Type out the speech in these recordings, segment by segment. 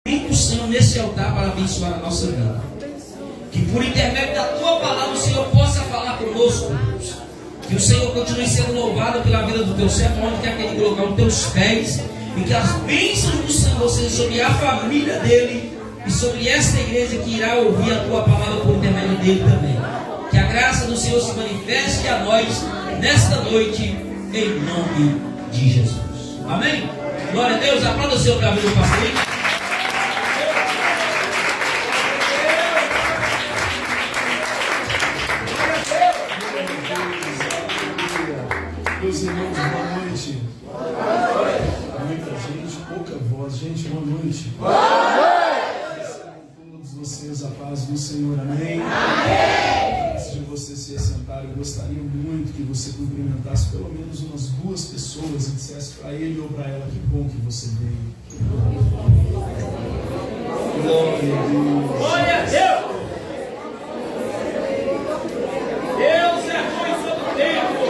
Vem o Senhor nesse altar para abençoar a nossa vida. Que por intermédio da tua palavra o Senhor possa falar conosco, Deus. Que o Senhor continue sendo louvado pela vida do teu servo, onde quer que ele colocar os teus pés. E que as bênçãos do Senhor sejam sobre a família dele e sobre esta igreja que irá ouvir a tua palavra por intermédio dele também. Que a graça do Senhor se manifeste a nós nesta noite, em nome de Jesus. Amém? Glória a Deus. Aplauda o Senhor para a vida do pastor. Meus irmãos, boa noite. Muita gente, pouca voz. Gente, boa noite. Recebam todos vocês a paz do Senhor. Amém? Antes de você se assentar, eu gostaria muito que você cumprimentasse pelo menos umas 2 pessoas e dissesse para ele ou para ela: que bom que você veio. Glória a Deus. Glória a Deus. Deus é bom em todo tempo.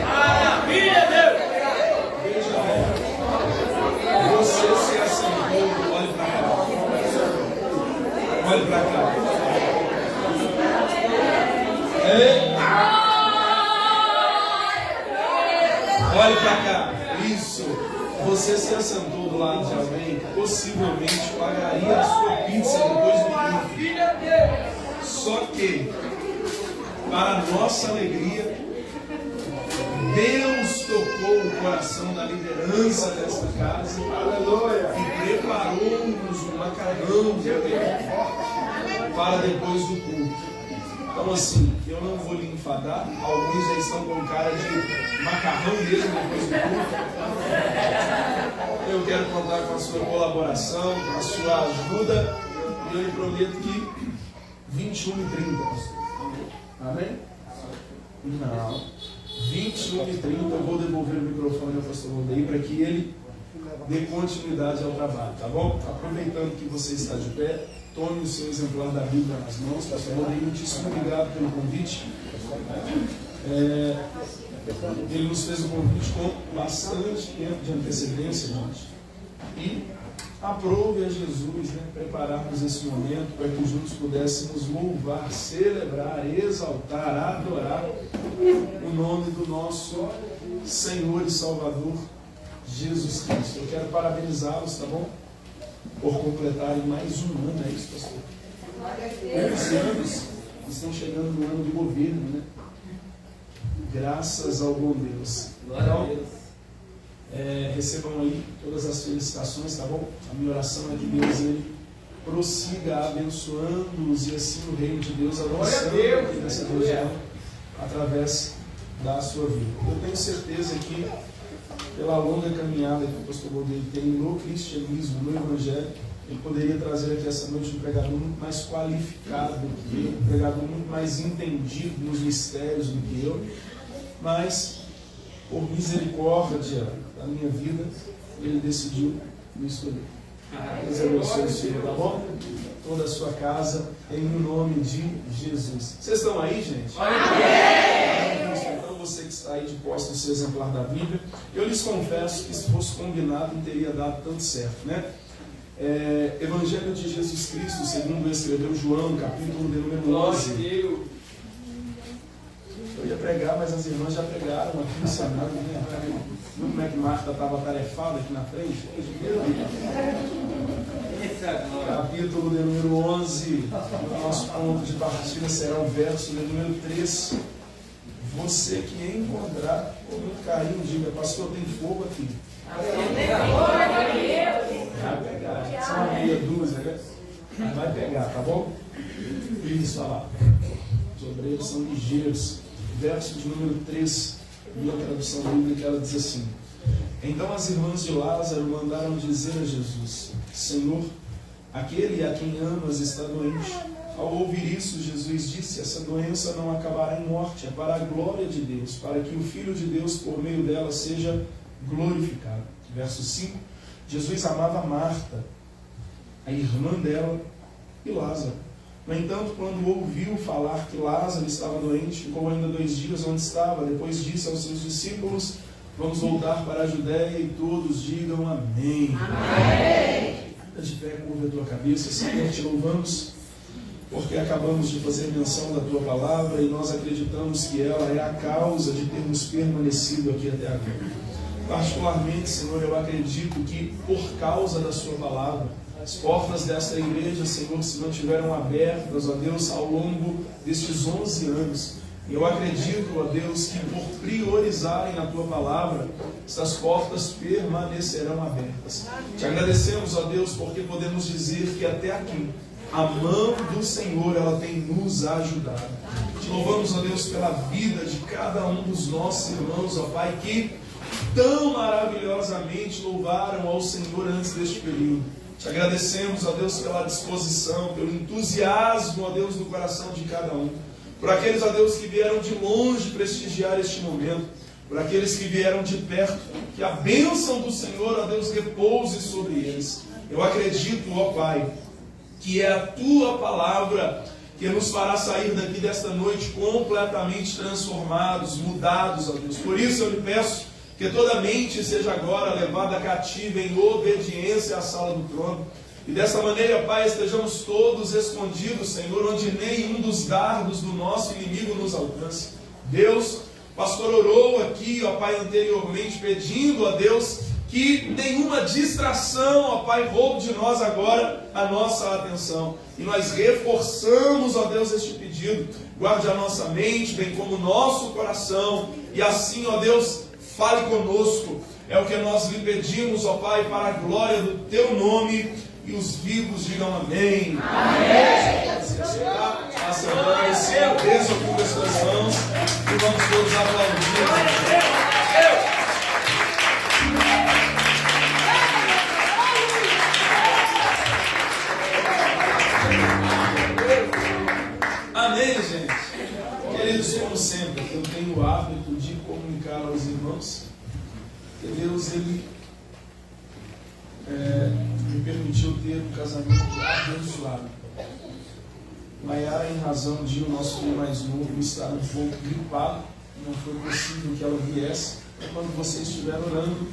Maravilha, Deus! Veja bem, você se assentou, olhe para cá. Olhe para cá. Olhe para cá. Isso. Você se assentou do lado de alguém que possivelmente pagaria a sua pizza depois do culto. Só que, para nossa alegria, Deus tocou o coração da liderança desta casa, aleluia, e preparou-nos um macarrão para depois do culto. Então assim, eu não vou lhe enfadar, alguns já estão com cara de macarrão mesmo depois do culto. Eu quero contar com a sua colaboração, com a sua ajuda, e eu lhe prometo que 21h30, pastor. Amém? Não. 21h30 eu vou devolver o microfone ao pastor Valdeir para que ele dê continuidade ao trabalho, tá bom? Aproveitando que você está de pé, tome o seu exemplar da Bíblia nas mãos. Pastor Valdeir, muitíssimo obrigado pelo convite. Ele nos fez o convite com bastante tempo de antecedência, gente. E aprove a Jesus, prepararmos esse momento para que juntos pudéssemos louvar, celebrar, exaltar, adorar o nome do nosso Senhor e Salvador Jesus Cristo. Eu quero parabenizá-los, tá bom? Por completarem mais um ano, é isso, pastor? 11 anos estão chegando no ano do governo, Graças ao bom Deus. Glória a Deus. Recebam aí todas as felicitações, tá bom? A minha oração é que Deus ele prossiga abençoando-os e assim o reino de Deus avançando aqui nessa região através da sua vida. Eu tenho certeza que pela longa caminhada que o pastor Valdeir tem no cristianismo, no evangelho, ele poderia trazer aqui essa noite um pregador muito mais qualificado do que eu, um pregador muito mais entendido nos mistérios do que eu, mas por misericórdia da minha vida, ele decidiu me escolher. Deus abençoe o Senhor, tá bom? Toda a sua casa, em nome de Jesus. Vocês estão aí, gente? Amém! Então você que está aí de posse do seu exemplar da Bíblia, eu lhes confesso que se fosse combinado não teria dado tanto certo, Evangelho de Jesus Cristo, segundo escreveu João, capítulo de número 11. Eu ia pregar, mas as irmãs já pregaram aqui no cenário, Viu como é que Marta estava atarefada aqui na frente? Capítulo de número 11, o nosso ponto de partida será o verso de número 3. Você que encontrar, com muito carinho, diga: pastor, tem fogo aqui. Vai pegar, são uma meia dúzia, vai pegar, tá bom? Isso, olha lá. Os obreiros são ligeiros. Verso de número 3, minha tradução bíblica, ela diz assim: então as irmãs de Lázaro mandaram dizer a Jesus: Senhor, aquele a quem amas está doente. Ao ouvir isso, Jesus disse: essa doença não acabará em morte, é para a glória de Deus, para que o Filho de Deus, por meio dela, seja glorificado. Verso 5, Jesus amava Marta, a irmã dela, e Lázaro. No entanto, quando ouviu falar que Lázaro estava doente, ficou ainda 2 dias onde estava. Depois disse aos seus discípulos: Vamos voltar para a Judéia e todos digam amém. Amém. De pé, curva a tua cabeça, Senhor, te louvamos, porque acabamos de fazer menção da tua palavra e nós acreditamos que ela é a causa de termos permanecido aqui até agora. Particularmente, Senhor, eu acredito que por causa da sua palavra, as portas desta igreja, Senhor, se mantiveram abertas, ó Deus, ao longo destes 11 anos. Eu acredito, ó Deus, que por priorizarem a tua palavra, essas portas permanecerão abertas. Te agradecemos, ó Deus, porque podemos dizer que até aqui a mão do Senhor, ela tem nos ajudado. Te louvamos, ó Deus, pela vida de cada um dos nossos irmãos, ó Pai, que tão maravilhosamente louvaram ao Senhor antes deste período. Te agradecemos, ó Deus, pela disposição, pelo entusiasmo, ó Deus, do coração de cada um. Por aqueles, ó Deus, que vieram de longe prestigiar este momento. Por aqueles que vieram de perto, que a bênção do Senhor, ó Deus, repouse sobre eles. Eu acredito, ó Pai, que é a tua palavra que nos fará sair daqui desta noite completamente transformados, mudados, ó Deus. Por isso eu lhe peço que toda mente seja agora levada cativa em obediência à sala do trono. E dessa maneira, Pai, estejamos todos escondidos, Senhor, onde nenhum dos dardos do nosso inimigo nos alcance. Deus, o pastor orou aqui, ó Pai, anteriormente, pedindo a Deus que nenhuma distração, ó Pai, roube de nós agora a nossa atenção. E nós reforçamos, ó Deus, este pedido. Guarde a nossa mente, bem como o nosso coração. E assim, ó Deus, fale conosco. É o que nós lhe pedimos, ó Pai, para a glória do teu nome. E os vivos digam amém. Amém. Se aceitar, aceitando esse desocupa as suas mãos e vamos todos aplaudir. Amém, gente. Queridos, como sempre, eu tenho o hábito de comunicar aos irmãos que Deus, Ele me permitiu ter um casamento abençoado. Maiara, em razão de o nosso filho mais novo estar um pouco gripado, não foi possível que ela viesse. Quando você estiver orando,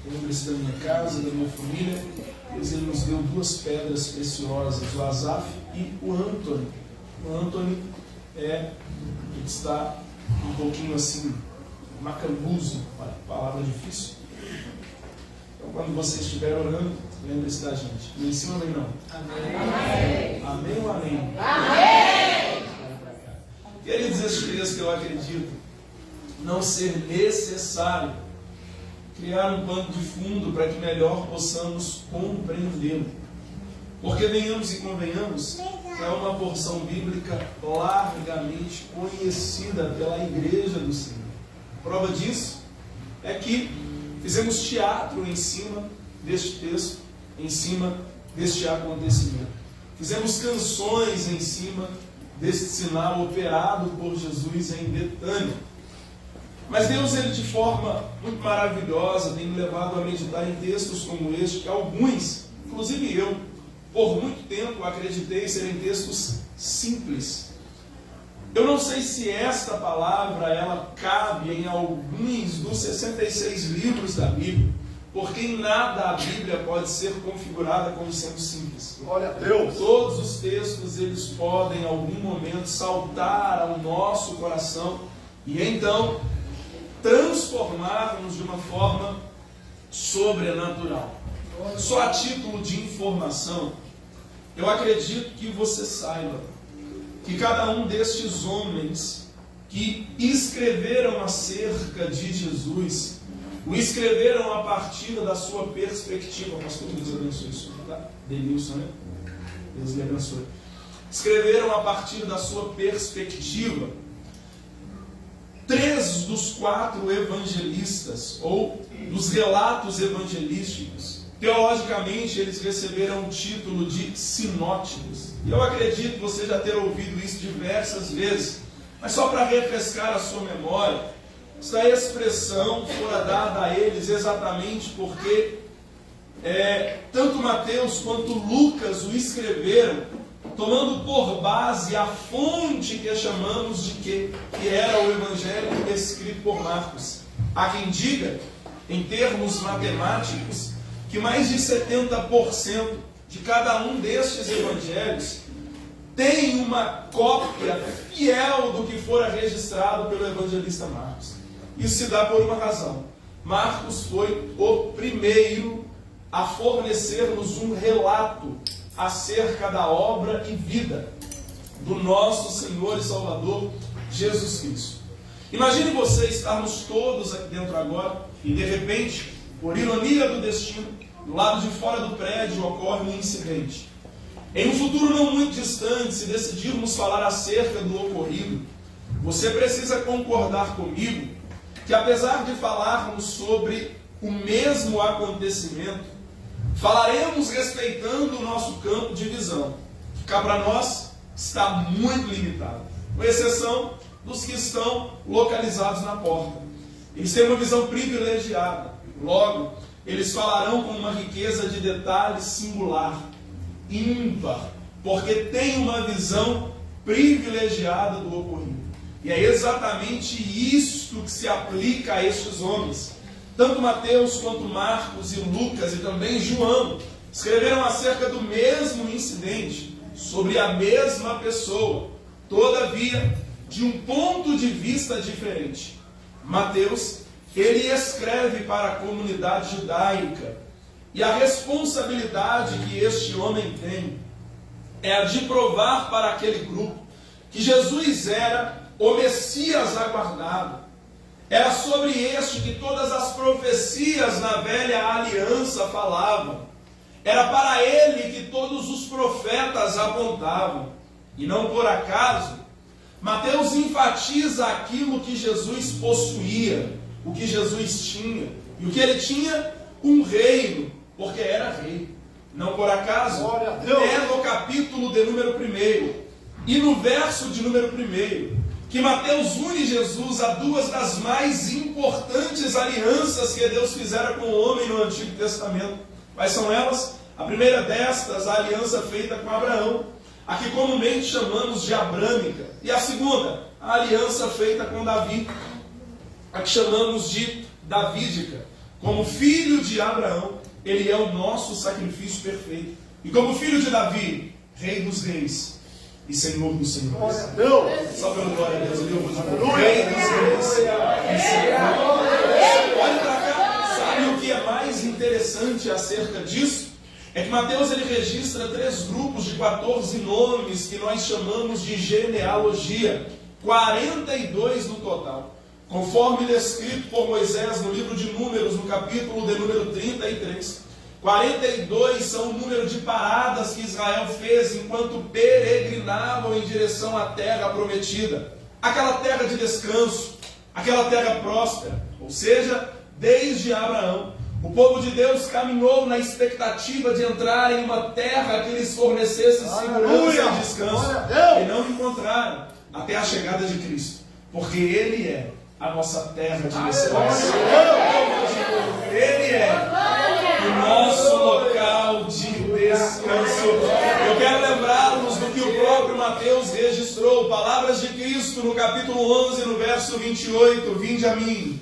lembre-se da minha casa, da minha família. Deus, Ele nos deu duas pedras preciosas, o Asaf e o Anthony. O Anthony ele está um pouquinho assim, macambuzo, palavra difícil. Então, quando você estiver orando, lembre-se da gente. Não ensina amém, não? Amém. Amém ou amém? Amém. Queridos, este texto que eu acredito não ser necessário criar um pano de fundo para que melhor possamos compreendê-lo. Porque, venhamos e convenhamos, é uma porção bíblica largamente conhecida pela igreja do Senhor. Prova disso é que fizemos teatro em cima deste texto, em cima deste acontecimento. Fizemos canções em cima deste sinal operado por Jesus em Betânia. Mas Deus, Ele de forma muito maravilhosa, tem me levado a meditar em textos como este, que alguns, inclusive eu, por muito tempo acreditei serem textos simples. Eu não sei se esta palavra ela cabe em alguns dos 66 livros da Bíblia, porque em nada a Bíblia pode ser configurada como sendo simples. Glória a Deus. Todos os textos eles podem em algum momento saltar ao nosso coração e então transformar-nos de uma forma sobrenatural. Só a título de informação, eu acredito que você saiba que cada um destes homens que escreveram acerca de Jesus, o escreveram a partir da sua perspectiva. Pastor, Deus abençoe isso, tá? Denilson, né? Deus lhe abençoe. Escreveram a partir da sua perspectiva. 3 dos 4 evangelistas, ou dos relatos evangelísticos, teologicamente eles receberam o título de sinóticos. E eu acredito você já ter ouvido isso diversas vezes, mas só para refrescar a sua memória, esta expressão fora dada a eles exatamente porque tanto Mateus quanto Lucas o escreveram, tomando por base a fonte que chamamos de quê? Que era o Evangelho escrito por Marcos. Há quem diga em termos matemáticos, que mais de 70% de cada um destes evangelhos tem uma cópia fiel do que fora registrado pelo evangelista Marcos. Isso se dá por uma razão. Marcos foi o primeiro a fornecer-nos um relato acerca da obra e vida do nosso Senhor e Salvador Jesus Cristo. Imagine você estarmos todos aqui dentro agora e de repente, por ironia do destino, do lado de fora do prédio ocorre um incidente. Em um futuro não muito distante, se decidirmos falar acerca do ocorrido, você precisa concordar comigo que, apesar de falarmos sobre o mesmo acontecimento, falaremos respeitando o nosso campo de visão, que cá para nós está muito limitado, com exceção dos que estão localizados na porta. Eles têm uma visão privilegiada, logo, eles falarão com uma riqueza de detalhes singular, ímpar, porque tem uma visão privilegiada do ocorrido. E é exatamente isto que se aplica a estes homens. Tanto Mateus quanto Marcos e Lucas e também João escreveram acerca do mesmo incidente, sobre a mesma pessoa, todavia de um ponto de vista diferente. Mateus, ele escreve para a comunidade judaica, e a responsabilidade que este homem tem é a de provar para aquele grupo que Jesus era o Messias aguardado. Era sobre este que todas as profecias na velha aliança falavam. Era para ele que todos os profetas apontavam. E não por acaso, Mateus enfatiza aquilo que Jesus possuía, o que Jesus tinha. E o que ele tinha? Um reino, porque era rei. Não por acaso, é no capítulo de número 1 e no verso de número 1 que Mateus une Jesus a duas das mais importantes alianças que Deus fizera com o homem no Antigo Testamento. Quais são elas? A primeira destas, a aliança feita com Abraão, a que comumente chamamos de abrâmica. E a segunda, a aliança feita com Davi, a que chamamos de davídica. Como filho de Abraão, ele é o nosso sacrifício perfeito. E como filho de Davi, rei dos reis e Senhor dos senhores. Só pelo glória a Deus, eu vou dizer, rei dos reis e Senhor. Olha para cá, sabe o que é mais interessante acerca disso? É que Mateus ele registra 3 grupos de 14 nomes que nós chamamos de genealogia, 42 no total, conforme descrito por Moisés no livro de Números, no capítulo de número 33. 42 são o número de paradas que Israel fez enquanto peregrinavam em direção à terra prometida, aquela terra de descanso, aquela terra próspera, ou seja, desde Abraão. O povo de Deus caminhou na expectativa de entrar em uma terra que lhes fornecesse segurança e descanso, e não encontraram até a chegada de Cristo, porque Ele é a nossa terra de excelência. Ele é o nosso local de descanso. Eu quero lembrá-los do que o próprio Mateus registrou, palavras de Cristo no capítulo 11, no verso 28, vinde a mim.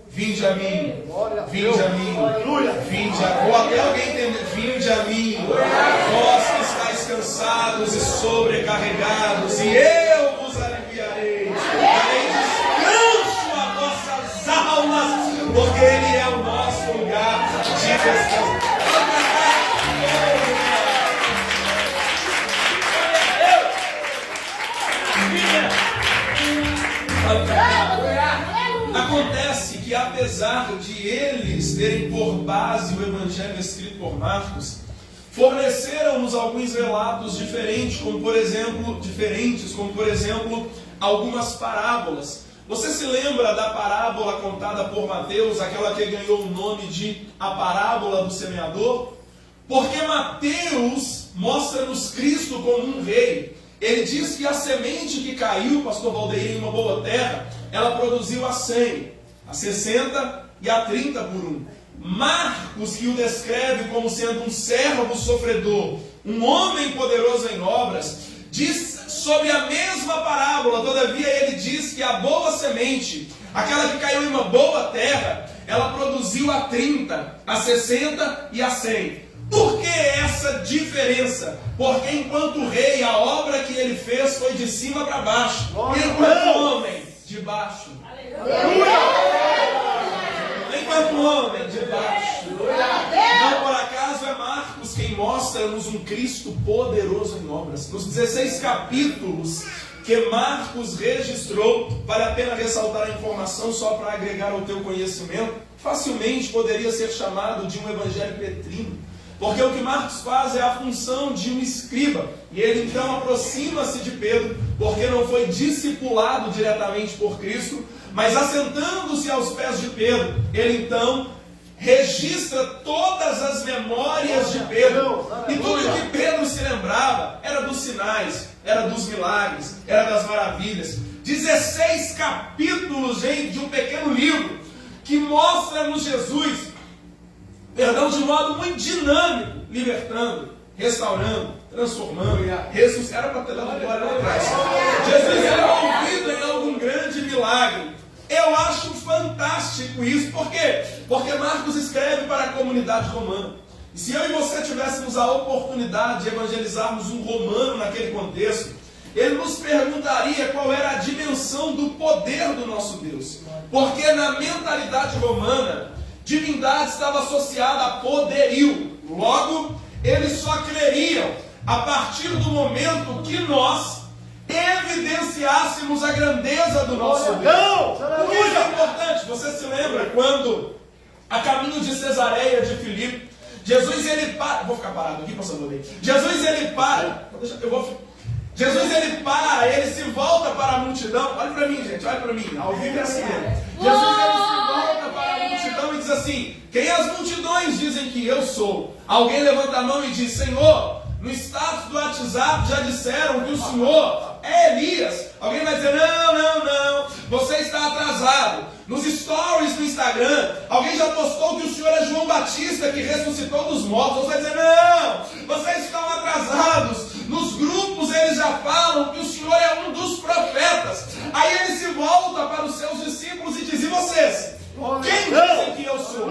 Vinde a mim, vinde a mim, vinde a mim, ou até alguém entender, vinde a mim, vós que estáis cansados e sobrecarregados, e eu vos aliviarei, darei descanso a vossas almas, porque Ele é o nosso lugar de descanso. Acontece que, apesar de eles terem por base o Evangelho escrito por Marcos, forneceram-nos alguns relatos diferentes, como por exemplo, algumas parábolas. Você se lembra da parábola contada por Mateus, aquela que ganhou o nome de a parábola do semeador? Porque Mateus mostra-nos Cristo como um rei. Ele diz que a semente que caiu, pastor Valdeir, em uma boa terra, ela produziu a 100, a 60 e a 30 por 1. Marcos, que o descreve como sendo um servo sofredor, um homem poderoso em obras, diz sobre a mesma parábola, todavia ele diz que a boa semente, aquela que caiu em uma boa terra, ela produziu a 30, a 60 e a 100. Por que essa diferença? Porque enquanto rei, a obra que ele fez foi de cima para baixo. Enquanto homem, de baixo. Enquanto homem, de baixo. Não por acaso é Marcos quem mostra-nos um Cristo poderoso em obras. Nos 16 capítulos que Marcos registrou, vale a pena ressaltar a informação só para agregar ao teu conhecimento, facilmente poderia ser chamado de um evangelho petrino. Porque o que Marcos faz é a função de um escriba. E ele então aproxima-se de Pedro, porque não foi discipulado diretamente por Cristo, mas assentando-se aos pés de Pedro, ele então registra todas as memórias de Pedro. E tudo que Pedro se lembrava era dos sinais, era dos milagres, era das maravilhas. 16 capítulos, gente, de um pequeno livro que mostra-nos Jesus, de modo muito dinâmico, libertando, restaurando, transformando, ressuscitando. Era para ter dado glória lá atrás. Jesus era ouvido em algum grande milagre. Eu acho fantástico isso. Por quê? Porque Marcos escreve para a comunidade romana. E se eu e você tivéssemos a oportunidade de evangelizarmos um romano naquele contexto, ele nos perguntaria qual era a dimensão do poder do nosso Deus. Porque na mentalidade romana, divindade estava associada a poderio. Logo, eles só creriam a partir do momento que nós evidenciássemos a grandeza do nosso Deus. Por isso é importante, você se lembra quando, a caminho de Cesareia de Filipe, Jesus ele para, vou ficar parado aqui, pastor Lodei. Jesus ele para, Jesus ele para, ele se volta para a multidão. Olha para mim, gente, olha para mim, ao vivo é assim mesmo. Jesus ele se volta para a multidão e diz assim: quem as multidões dizem que eu sou? Alguém levanta a mão e diz: Senhor, no status do WhatsApp já disseram que o Senhor é Elias. Alguém vai dizer: não, você está atrasado. Nos stories do Instagram, alguém já postou que o Senhor é João Batista que ressuscitou dos mortos. Você vai dizer: não, vocês estão atrasados. Nos grupos eles já falam que o Senhor é um dos profetas. Aí ele se volta para os seus discípulos e diz: e vocês? Quem dizem que eu sou?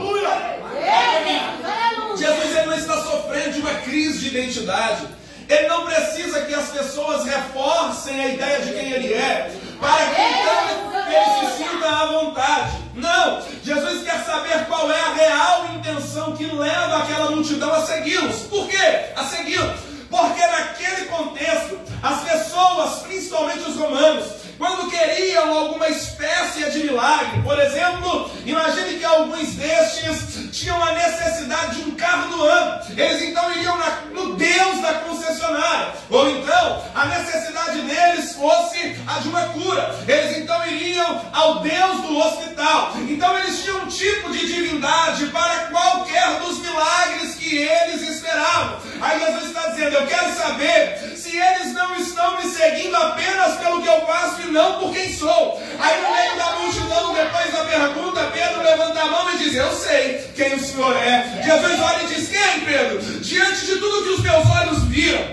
Jesus ele não está sofrendo de uma crise de identidade. Ele não precisa que as pessoas reforcem a ideia de quem ele é, para que então ele se sinta à vontade. Não, Jesus quer saber qual é a real intenção que leva aquela multidão a segui-los. Por quê? A segui-los. Porque naquele contexto, as pessoas, principalmente os romanos, quando queriam alguma espécie de milagre, por exemplo, imagine que alguns destes tinham a necessidade de um carro do ano. Eles então iriam no Deus da concessionária. Ou então, a necessidade deles fosse a de uma cura. Eles então iriam ao Deus do hospital. Então eles tinham um tipo de divindade para qualquer dos milagres que eles esperavam. Aí Jesus está dizendo: eu quero saber se eles não estão me seguindo apenas pelo que eu faço e não por quem sou. Aí no meio da multidão, depois da pergunta, Pedro levanta a mão e diz: eu sei quem o Senhor é. Jesus olha e diz: quem, Pedro? Diante de tudo que os meus olhos viram,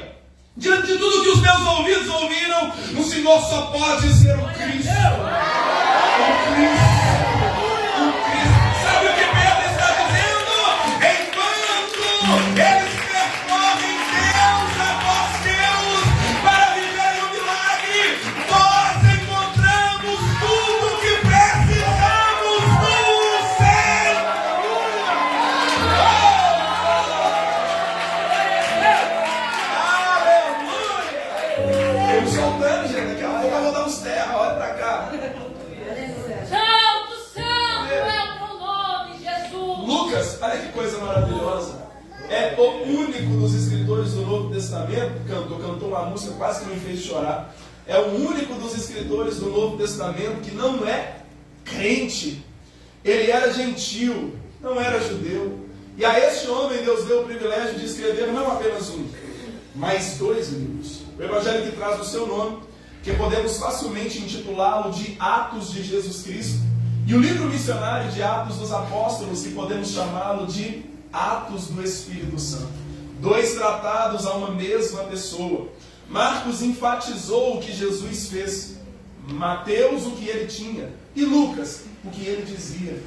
diante de tudo que os meus ouvidos ouviram, o Senhor só pode ser o Cristo. O Cristo. Sabe o que Pedro está dizendo? Enquanto eles percorrem Deus após Deus para viver o milagre, nós encontramos tudo que precisamos no Senhor. Aleluia! Eu soltando, gente, daqui a pouco eu vou dar uns terra, olha pra cá. Lucas, olha que coisa maravilhosa. É o único dos escritores do Novo Testamento, cantou uma música quase que me fez chorar. É o único dos escritores do Novo Testamento que não é crente. Ele era gentil, não era judeu. E a este homem Deus deu o privilégio de escrever não apenas um, mas 2 livros. O evangelho que traz o seu nome, que podemos facilmente intitulá-lo de Atos de Jesus Cristo. E o livro missionário de Atos dos Apóstolos, que podemos chamá-lo de Atos do Espírito Santo. 2 tratados a uma mesma pessoa. Marcos enfatizou o que Jesus fez. Mateus, o que ele tinha. E Lucas, o que ele dizia.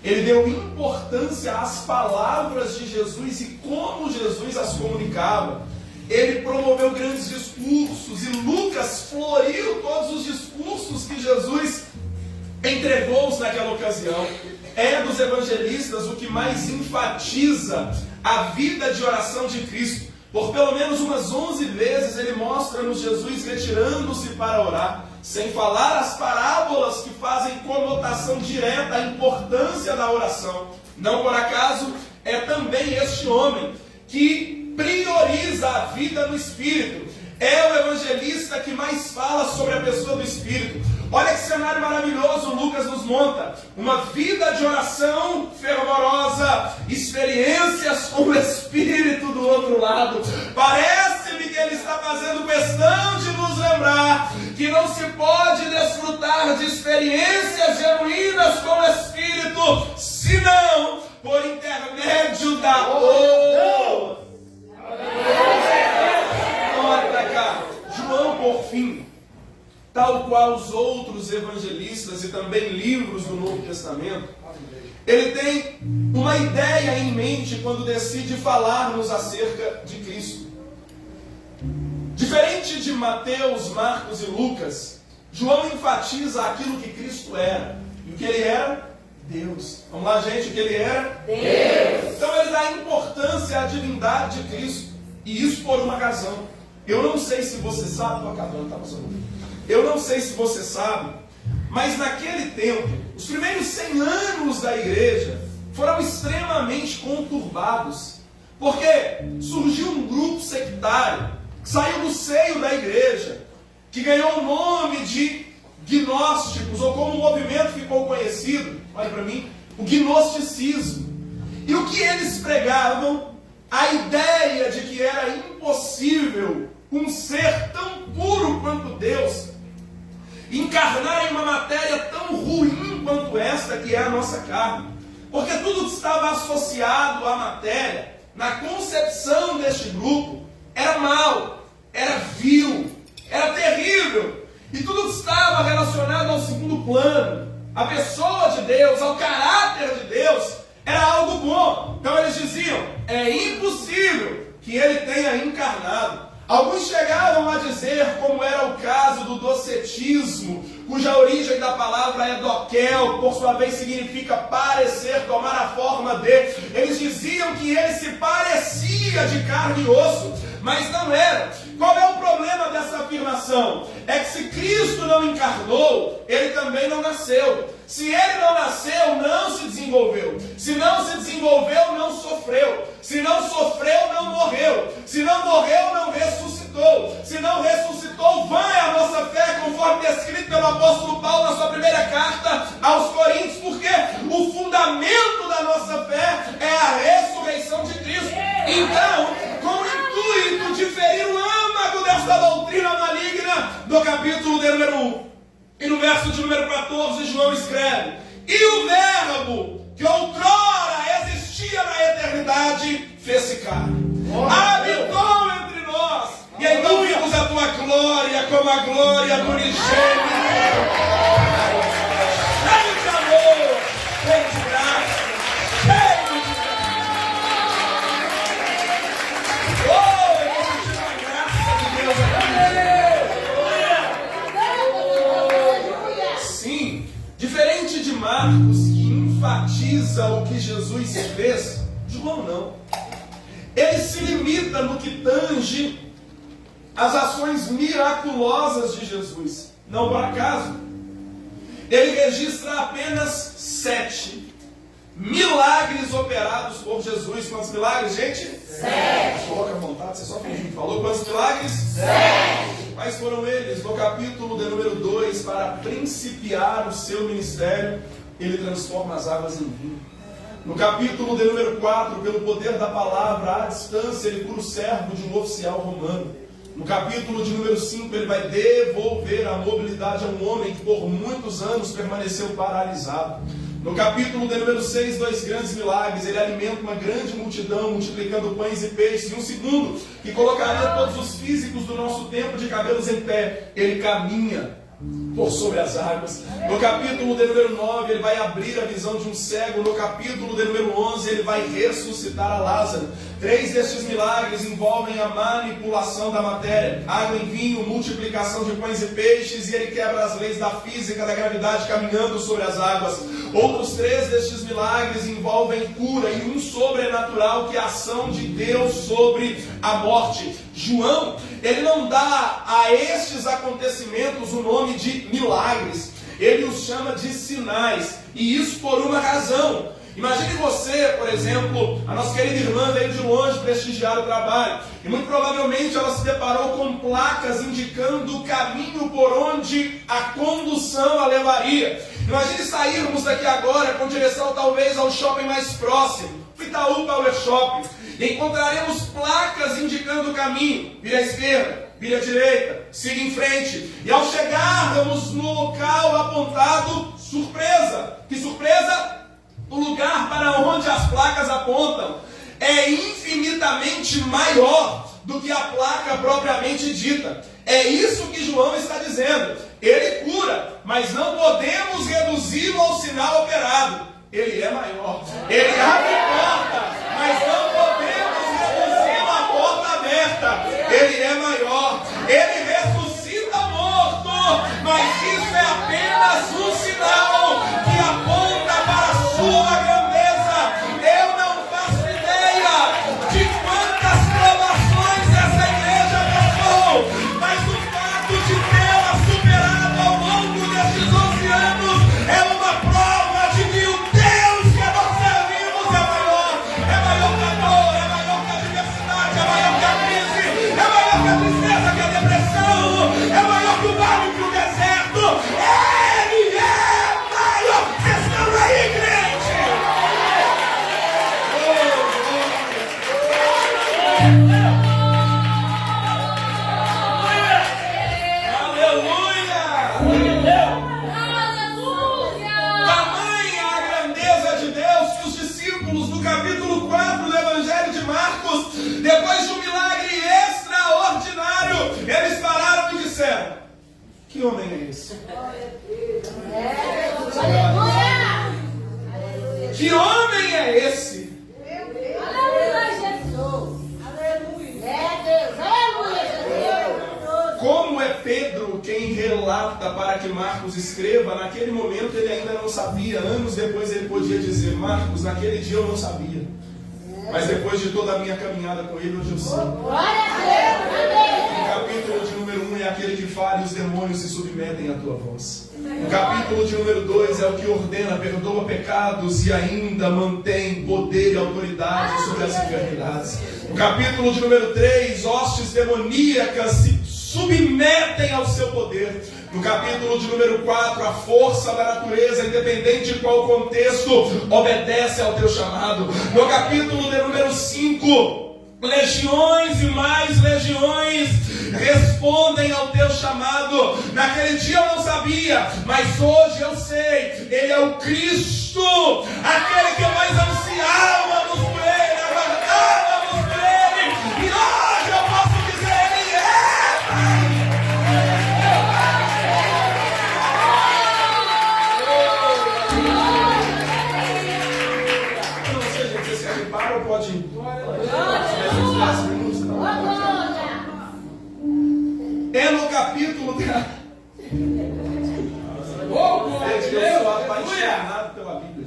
Ele deu importância às palavras de Jesus e como Jesus as comunicava. Ele promoveu grandes discursos e Lucas floriu todos os discursos que Jesus entregou naquela ocasião. É dos evangelistas o que mais enfatiza a vida de oração de Cristo. Por pelo menos umas 11 vezes ele mostra-nos Jesus retirando-se para orar, sem falar as parábolas que fazem conotação direta à importância da oração. Não por acaso é também este homem que prioriza a vida no Espírito. É o evangelista que mais fala sobre a pessoa do Espírito. Olha que cenário maravilhoso Lucas nos monta. Uma vida de oração fervorosa, experiências com o Espírito do outro lado. Parece-me que ele está fazendo questão de nos lembrar que não se pode desfrutar de experiências genuínas com o Espírito, senão por intermédio da oração. Olha para cá, João, por fim, tal qual os outros evangelistas e também livros do Novo Testamento, ele tem uma ideia em mente quando decide falar-nos acerca de Cristo. Diferente de Mateus, Marcos e Lucas, João enfatiza aquilo que Cristo era. E o que ele era? Deus. Vamos lá, gente, o que ele era? Deus. Então ele dá importância à divindade de Cristo. E isso por uma razão. Eu não sei se você sabe, estou acabando, tá passando. Eu não sei se você sabe, mas naquele tempo, os primeiros 100 anos da igreja foram extremamente conturbados, porque surgiu um grupo sectário que saiu do seio da igreja, que ganhou o nome de gnósticos, ou como o movimento ficou conhecido, olha para mim, o gnosticismo. E o que eles pregavam? A ideia de que era impossível um ser tão puro quanto Deus encarnar em uma matéria tão ruim quanto esta que é a nossa carne. Porque tudo que estava associado à matéria, na concepção deste grupo, era mal, era vil, era terrível. E tudo que estava relacionado ao segundo plano, à pessoa de Deus, ao caráter de Deus, era algo bom. Então eles diziam, é impossível que ele tenha encarnado. Alguns chegavam a dizer, como era o caso do docetismo, cuja origem da palavra é doquel, por sua vez significa parecer, tomar a forma de. Eles diziam que ele se parecia de carne e osso, mas não era. Qual é o problema dessa afirmação? É que se Cristo não encarnou, ele também não nasceu. Se ele não nasceu, não se desenvolveu. Se não se desenvolveu, não sofreu. Se não sofreu, não morreu. Se não morreu, não ressuscitou. Se não ressuscitou, vai a nossa fé, conforme descrito pelo apóstolo Paulo na sua primeira carta aos Coríntios, porque o fundamento da nossa fé é a ressurreição de Cristo. Então, com o intuito de ferir o âmago desta doutrina maligna, do capítulo de número 1, e no verso de número 14, João escreve: e o verbo que outrora existia na eternidade fez-se carne, habitou entre nós, e então vimos a tua glória como a glória do unigênito, cheio de amor, cheio de graça, cheio de graça. Oh, eu vou pedir a graça de Deus aqui. Sim, diferente de Marcos, que enfatiza o que Jesus fez, João não. Ele se limita no que tange as ações miraculosas de Jesus. Não por acaso, ele registra apenas 7 milagres operados por Jesus. Quantos milagres, gente? 7. Coloca à vontade, você só fingiu que falou. Quantos milagres? 7. Quais foram eles? No capítulo de número 2, para principiar o seu ministério, ele transforma as águas em vinho. No capítulo de número 4, pelo poder da palavra, à distância, ele cura o servo de um oficial romano. No capítulo de número 5, ele vai devolver a mobilidade a um homem que por muitos anos permaneceu paralisado. No capítulo de número 6, 2 grandes milagres. Ele alimenta uma grande multidão, multiplicando pães e peixes. E um segundo, que colocaria todos os físicos do nosso tempo de cabelos em pé. Ele caminha por sobre as águas. No capítulo de número 9, ele vai abrir a visão de um cego. No capítulo de número 11, ele vai ressuscitar a Lázaro. 3 destes milagres envolvem a manipulação da matéria: água em vinho, multiplicação de pães e peixes, e ele quebra as leis da física, da gravidade, caminhando sobre as águas. Outros 3 destes milagres envolvem cura e um sobrenatural, que é a ação de Deus sobre a morte. João, ele não dá a estes acontecimentos o nome de milagres, ele os chama de sinais, e isso por uma razão. Imagine você, por exemplo, a nossa querida irmã veio de longe prestigiar o trabalho, e muito provavelmente ela se deparou com placas indicando o caminho por onde a condução a levaria. Imagine sairmos daqui agora com direção talvez ao shopping mais próximo, Itaú Power Shopping, e encontraremos placas indicando o caminho: vire à esquerda, vire à direita, siga em frente. E ao chegarmos no local apontado, surpresa! Que surpresa? O lugar para onde as placas apontam é infinitamente maior do que a placa propriamente dita. É isso que João está dizendo. Ele cura, mas não podemos reduzi-lo ao sinal operado. Ele é maior. Ele abre porta, mas não podemos reduzi-lo à porta aberta. Ele é maior. Ele ressuscita morto, mas isso é apenas um sinal que aponta para a sua grandeza. Eu não faço ideia de quantas provações essa igreja passou, mas o fato de tê-la superado ao longo desses 11 anos é uma prova de que o Deus que nós servimos é maior que a dor, é maior que a diversidade, é maior que a crise, é maior que a tristeza, que a depressão, é maior que o vale, que o deserto. Ele é maior. Vocês estão aí, crente? Aleluia! Tamanha a grandeza de Deus que os discípulos do capítulo 4 do Evangelho de Marcos, depois de um milagre extraordinário, eles pararam e disseram: que homem é esse? Que homem é esse? Como é Pedro quem relata para que Marcos escreva, naquele momento ele ainda não sabia. Anos depois ele podia dizer: Marcos, naquele dia eu não sabia, mas depois de toda a minha caminhada com ele, hoje eu sei. O capítulo de número 1 é aquele que fala e os demônios se submetem à tua voz. O capítulo de número 2 é o que ordena, perdoa pecados e ainda mantém poder e autoridade sobre as enfermidades. O capítulo de número 3, hostes demoníacas se submetem ao seu poder. No capítulo de número 4, a força da natureza, independente de qual contexto, obedece ao teu chamado. No capítulo de número 5, legiões e mais legiões respondem ao teu chamado. Naquele dia eu não sabia, mas hoje eu sei. Ele é o Cristo, aquele que nós ansiávamos por ele, aguardávamos por ele, e hoje eu posso dizer: ele é. Eu não sei, gente, vocês querem parar ou pode ir? É no capítulo da... Eu sou apaixonado pela Bíblia.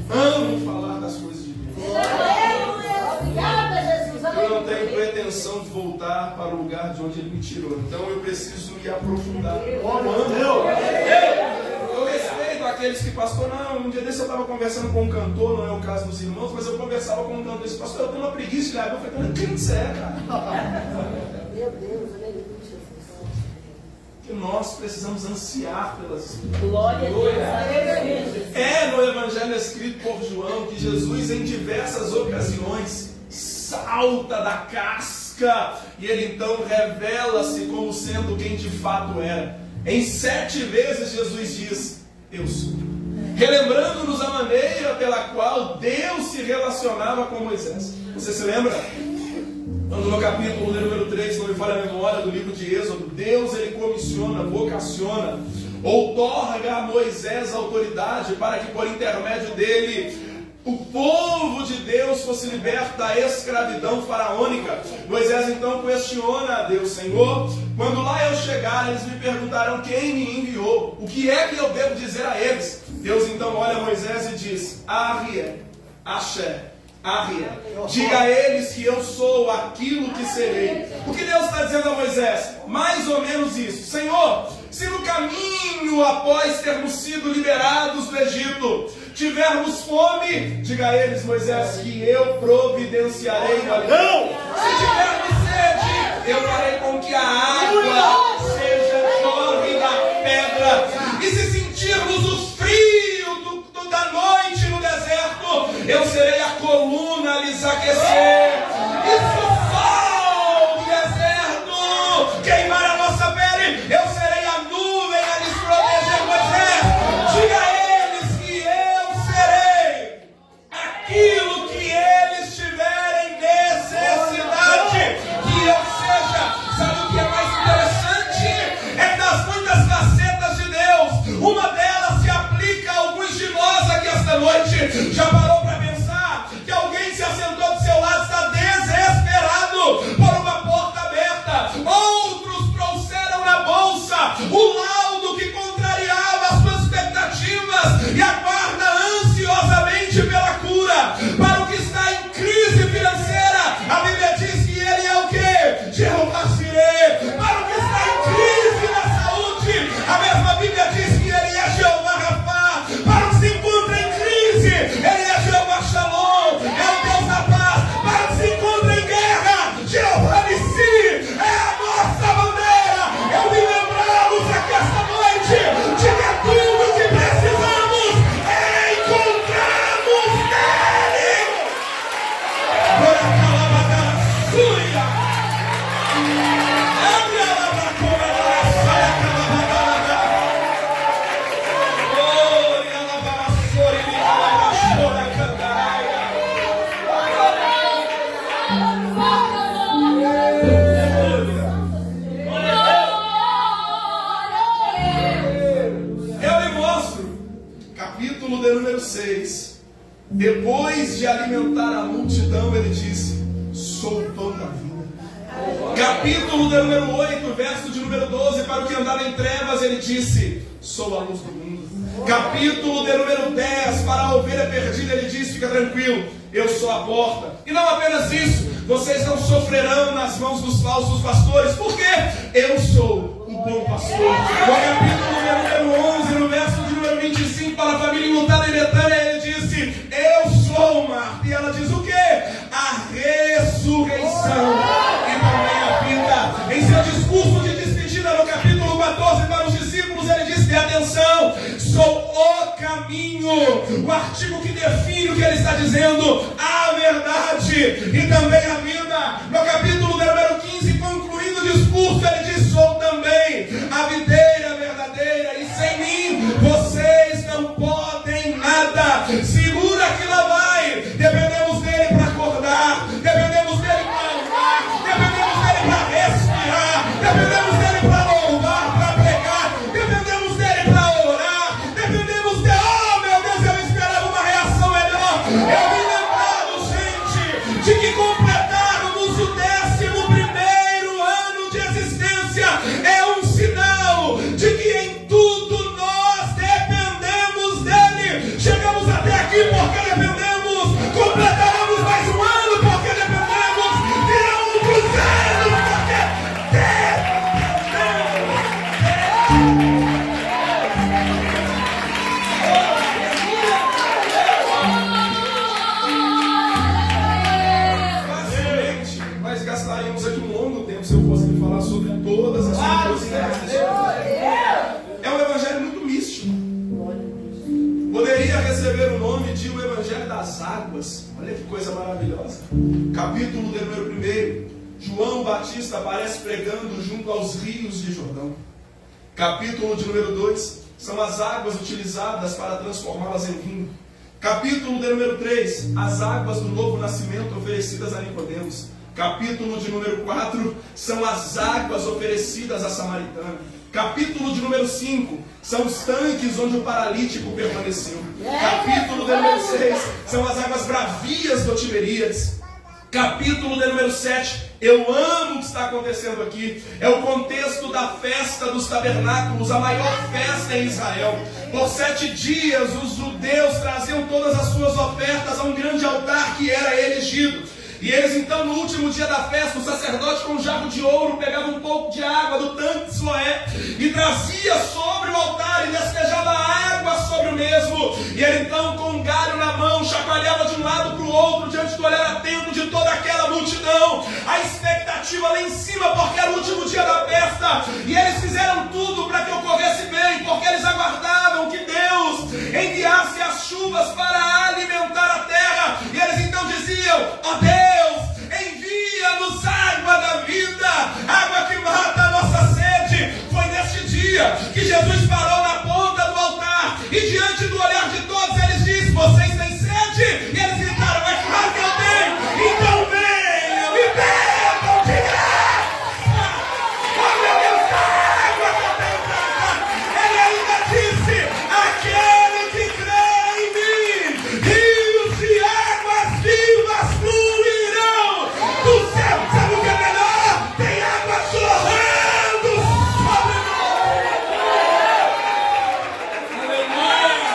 Amo falar das coisas de Deus. Eu não tenho pretensão de voltar para o lugar de onde Ele me tirou. Então eu preciso me aprofundar. Eu respeito aqueles que, pastor, não, um dia desse eu estava conversando com um cantor, não é o caso dos irmãos, mas eu conversava com um cantor e disse: pastor, eu tenho uma preguiça de gravar. Eu falei: quem você é, cara? Meu Deus, aleluia. Que nós precisamos ansiar pelas Escrituras. Glória a Deus. É no Evangelho escrito por João que Jesus, em diversas ocasiões, salta da casca e ele então revela-se como sendo quem de fato era. Em 7 vezes Jesus diz: eu sou. Relembrando-nos a maneira pela qual Deus se relacionava com Moisés. Você se lembra? Quando no capítulo de número 3, não me falha a memória, do livro de Êxodo, Deus ele comissiona, vocaciona, outorga a Moisés a autoridade para que por intermédio dele o povo de Deus fosse liberto da escravidão faraônica. Moisés então questiona a Deus: Senhor, quando lá eu chegar, eles me perguntarão quem me enviou, o que é que eu devo dizer a eles? Deus então olha Moisés e diz: Arié, Axé, Arié, diga a eles que eu sou aquilo que serei. O que Deus está dizendo a Moisés? Mais ou menos isso: Senhor, se no caminho, após termos sido liberados do Egito, tivermos fome, diga a eles, Moisés, que eu providenciarei o alimento. Se tivermos sede, eu farei com que a água seja jorre da pedra. E se sentirmos o frio da noite no deserto, eu serei a coluna a lhes aquecer. E se o sol do deserto queimar a nossa pele, eu serei a nuvem a lhes proteger. Moisés, diga a eles que eu serei aquilo que eles tiverem necessidade que eu seja. Sabe o que é mais interessante? É que das muitas facetas de Deus, uma delas se aplica a alguns de nós aqui esta noite. Já parou para pensar que alguém se assentou do seu lado, está desesperado por uma porta aberta? Outros trouxeram na bolsa o laudo que contrariava as suas expectativas e aguarda ansiosamente pela cura. Para o que está em crise financeira, a Bíblia diz que ele é o quê? Jeová Jireh. Para o que está em crise na saúde, a mesma Bíblia diz que ele é Jeová Rafá. Para o que se encontra em crise, ele é Jeová Shalom, é o Deus da paz. Para o que se encontra em guerra, Jeová Nissi é a nossa bandeira. Eu vim lembrá-los aqui esta noite de que tudo o que precisamos encontramos nele. Por a calabada suia, abre a labacoa, sai a calabada. Oi, a labassori, me calabachora, candaraia. Eu lhe mostro, capítulo de número 6. Depois de alimentar a multidão, ele disse: sou o pão da vida. Capítulo de número 8, verso de número 12. Para o que andava em trevas, ele disse: sou a luz do mundo. Capítulo de número 10. Para a ovelha perdida, ele disse: fica tranquilo, eu sou a porta. E não apenas isso, vocês não sofrerão nas mãos dos falsos pastores, porque eu sou o bom pastor. No capítulo de número 11, no verso de número 25, para a família enlutada em Betânia, ele disse: eu sou Marta. E ela diz o quê? A ressurreição e também a vida. Em seu discurso de despedida, no capítulo 14, para os discípulos, ele disse: atenção, sou o caminho. O artigo que define o que ele está dizendo: a verdade e também a vida. No capítulo número 15, concluindo o discurso, ele diz: sou também a videira verdadeira, e sem mim vocês não podem nada. Segura que lá vai. Dependemos dele para acordar, dependemos dele para andar, dependemos dele para respirar, dependemos dele para louvar, para pregar, dependemos dele para orar, dependemos dele. Oh meu Deus, eu esperava uma reação melhor. Eu me lembrava, gente, de que completarmos o 11º ano de existência é um sinal de que em tudo nós dependemos dele. Chegamos até aqui porque dependemos, completaremos mais um ano porque dependemos, virão outros anos porque facilmente nós gastaríamos aqui um longo tempo se eu fosse lhe falar sobre todas as curiosidades. É um evangelho muito místico. Poderia receber o nome de o Evangelho das Águas. Olha que coisa maravilhosa. Capítulo de número 1. João Batista aparece pregando junto aos rios de Jordão. Capítulo de número 2. São as águas utilizadas para transformá-las em vinho. Capítulo de número 3. As águas do novo nascimento oferecidas a Nicodemos. Capítulo de número 4 são as águas oferecidas à samaritana. Capítulo de número 5 são os tanques onde o paralítico permaneceu. Capítulo de número 6 são as águas bravias do Tiberíades. Capítulo de número 7, eu amo o que está acontecendo aqui. É o contexto da festa dos tabernáculos, a maior festa em Israel. Por 7 dias os judeus traziam todas as suas ofertas a um grande altar que era erigido. E eles então, no último dia da festa, o sacerdote com um jarro de ouro pegava um pouco de água do tanque de Siloé e trazia sobre o altar e despejava água sobre o mesmo. E ele então, com um galho na mão, chacoalhava de um lado para o outro, diante do olhar atento de toda aquela multidão. A expectativa lá em cima, porque era o último dia da festa. E eles fizeram tudo para que ocorresse bem, porque eles aguardavam que Deus enviasse as chuvas para alimentar a terra. E eles então diziam: ó Deus, envia-nos água da vida, água que mata a nossa sede. Foi neste dia que Jesus parou na ponta do altar e diante do olhar de todos eles disse: vocês têm sede? E eles gritaram: é claro que eu tenho, então venham e bebam de graça. Oh meu Deus, a água que eu tenho para dar. Ele ainda disse: aquele que crê em mim, rios de águas vivas fluirão do céu. Sabe o que é melhor? Tem água jorrando sobre Aleluia!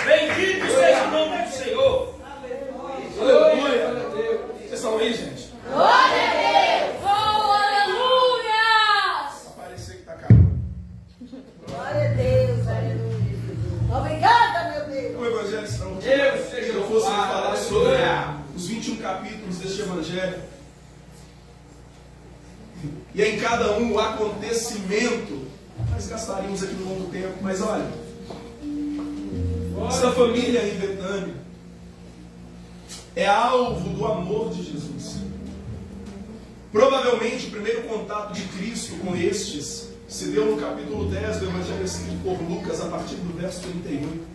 Bendito seja o nome do Senhor. Aleluia! Vocês estão aí, gente? Glória a Deus! Oh, aleluia! Aparecer que está acabando. Glória a Deus, aleluia. Obrigada, meu Deus. O Evangelho extraordinário. Deus seja Se eu fosse louvado. falar sobre os 21 capítulos deste Evangelho, e em cada um o acontecimento, nós gastaríamos aqui um longo tempo, mas olha, essa família em Betânia é alvo do amor de Jesus. Provavelmente o primeiro contato de Cristo com estes se deu no capítulo 10 do Evangelho escrito por Lucas, a partir do verso 38.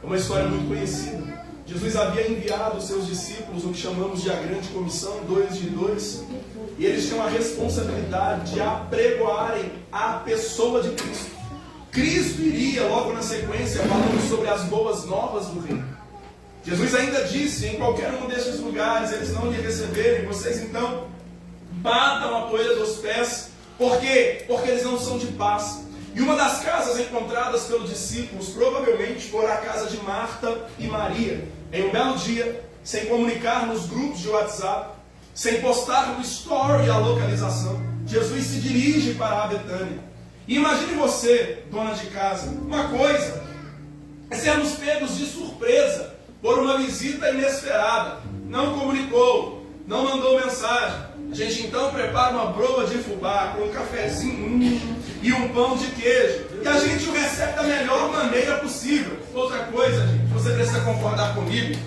É uma história muito conhecida. Jesus havia enviado os seus discípulos, o que chamamos de a grande comissão, 2 de 2, e eles tinham a responsabilidade de apregoarem a pessoa de Cristo. Cristo iria logo na sequência falando sobre as boas novas do reino. Jesus ainda disse: em qualquer um destes lugares eles não lhe receberem, vocês então batam a poeira dos pés. Por quê? Porque eles não são de paz. E uma das casas encontradas pelos discípulos provavelmente fora a casa de Marta e Maria. Em um belo dia, sem comunicar nos grupos de WhatsApp, sem postar no story a localização, Jesus se dirige para a Betânia. E imagine você, dona de casa, uma coisa é sermos pegos de surpresa por uma visita inesperada. Não comunicou, não mandou mensagem. A gente então prepara uma broa de fubá com um cafezinho e um pão de queijo. E a gente o recebe da melhor maneira possível. Outra coisa, gente, você precisa concordar comigo,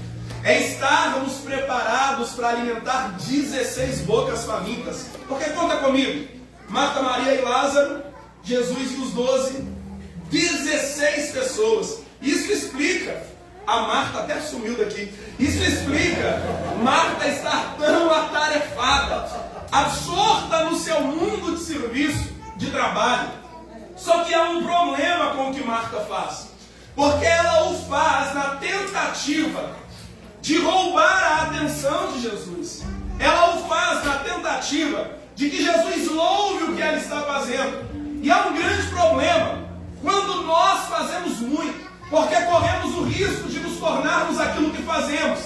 é estarmos preparados para alimentar 16 bocas famintas. Porque conta comigo, Marta, Maria e Lázaro, Jesus e os 12, 16 pessoas. Isso explica, a Marta até sumiu daqui, isso explica Marta estar tão atarefada, absorta no seu mundo de serviço, de trabalho. Só que há um problema com o que Marta faz, porque ela o faz na tentativa de roubar a atenção de Jesus. Ela o faz na tentativa de que Jesus louve o que ela está fazendo. E há um grande problema quando nós fazemos muito, porque corremos o risco de nos tornarmos aquilo que fazemos.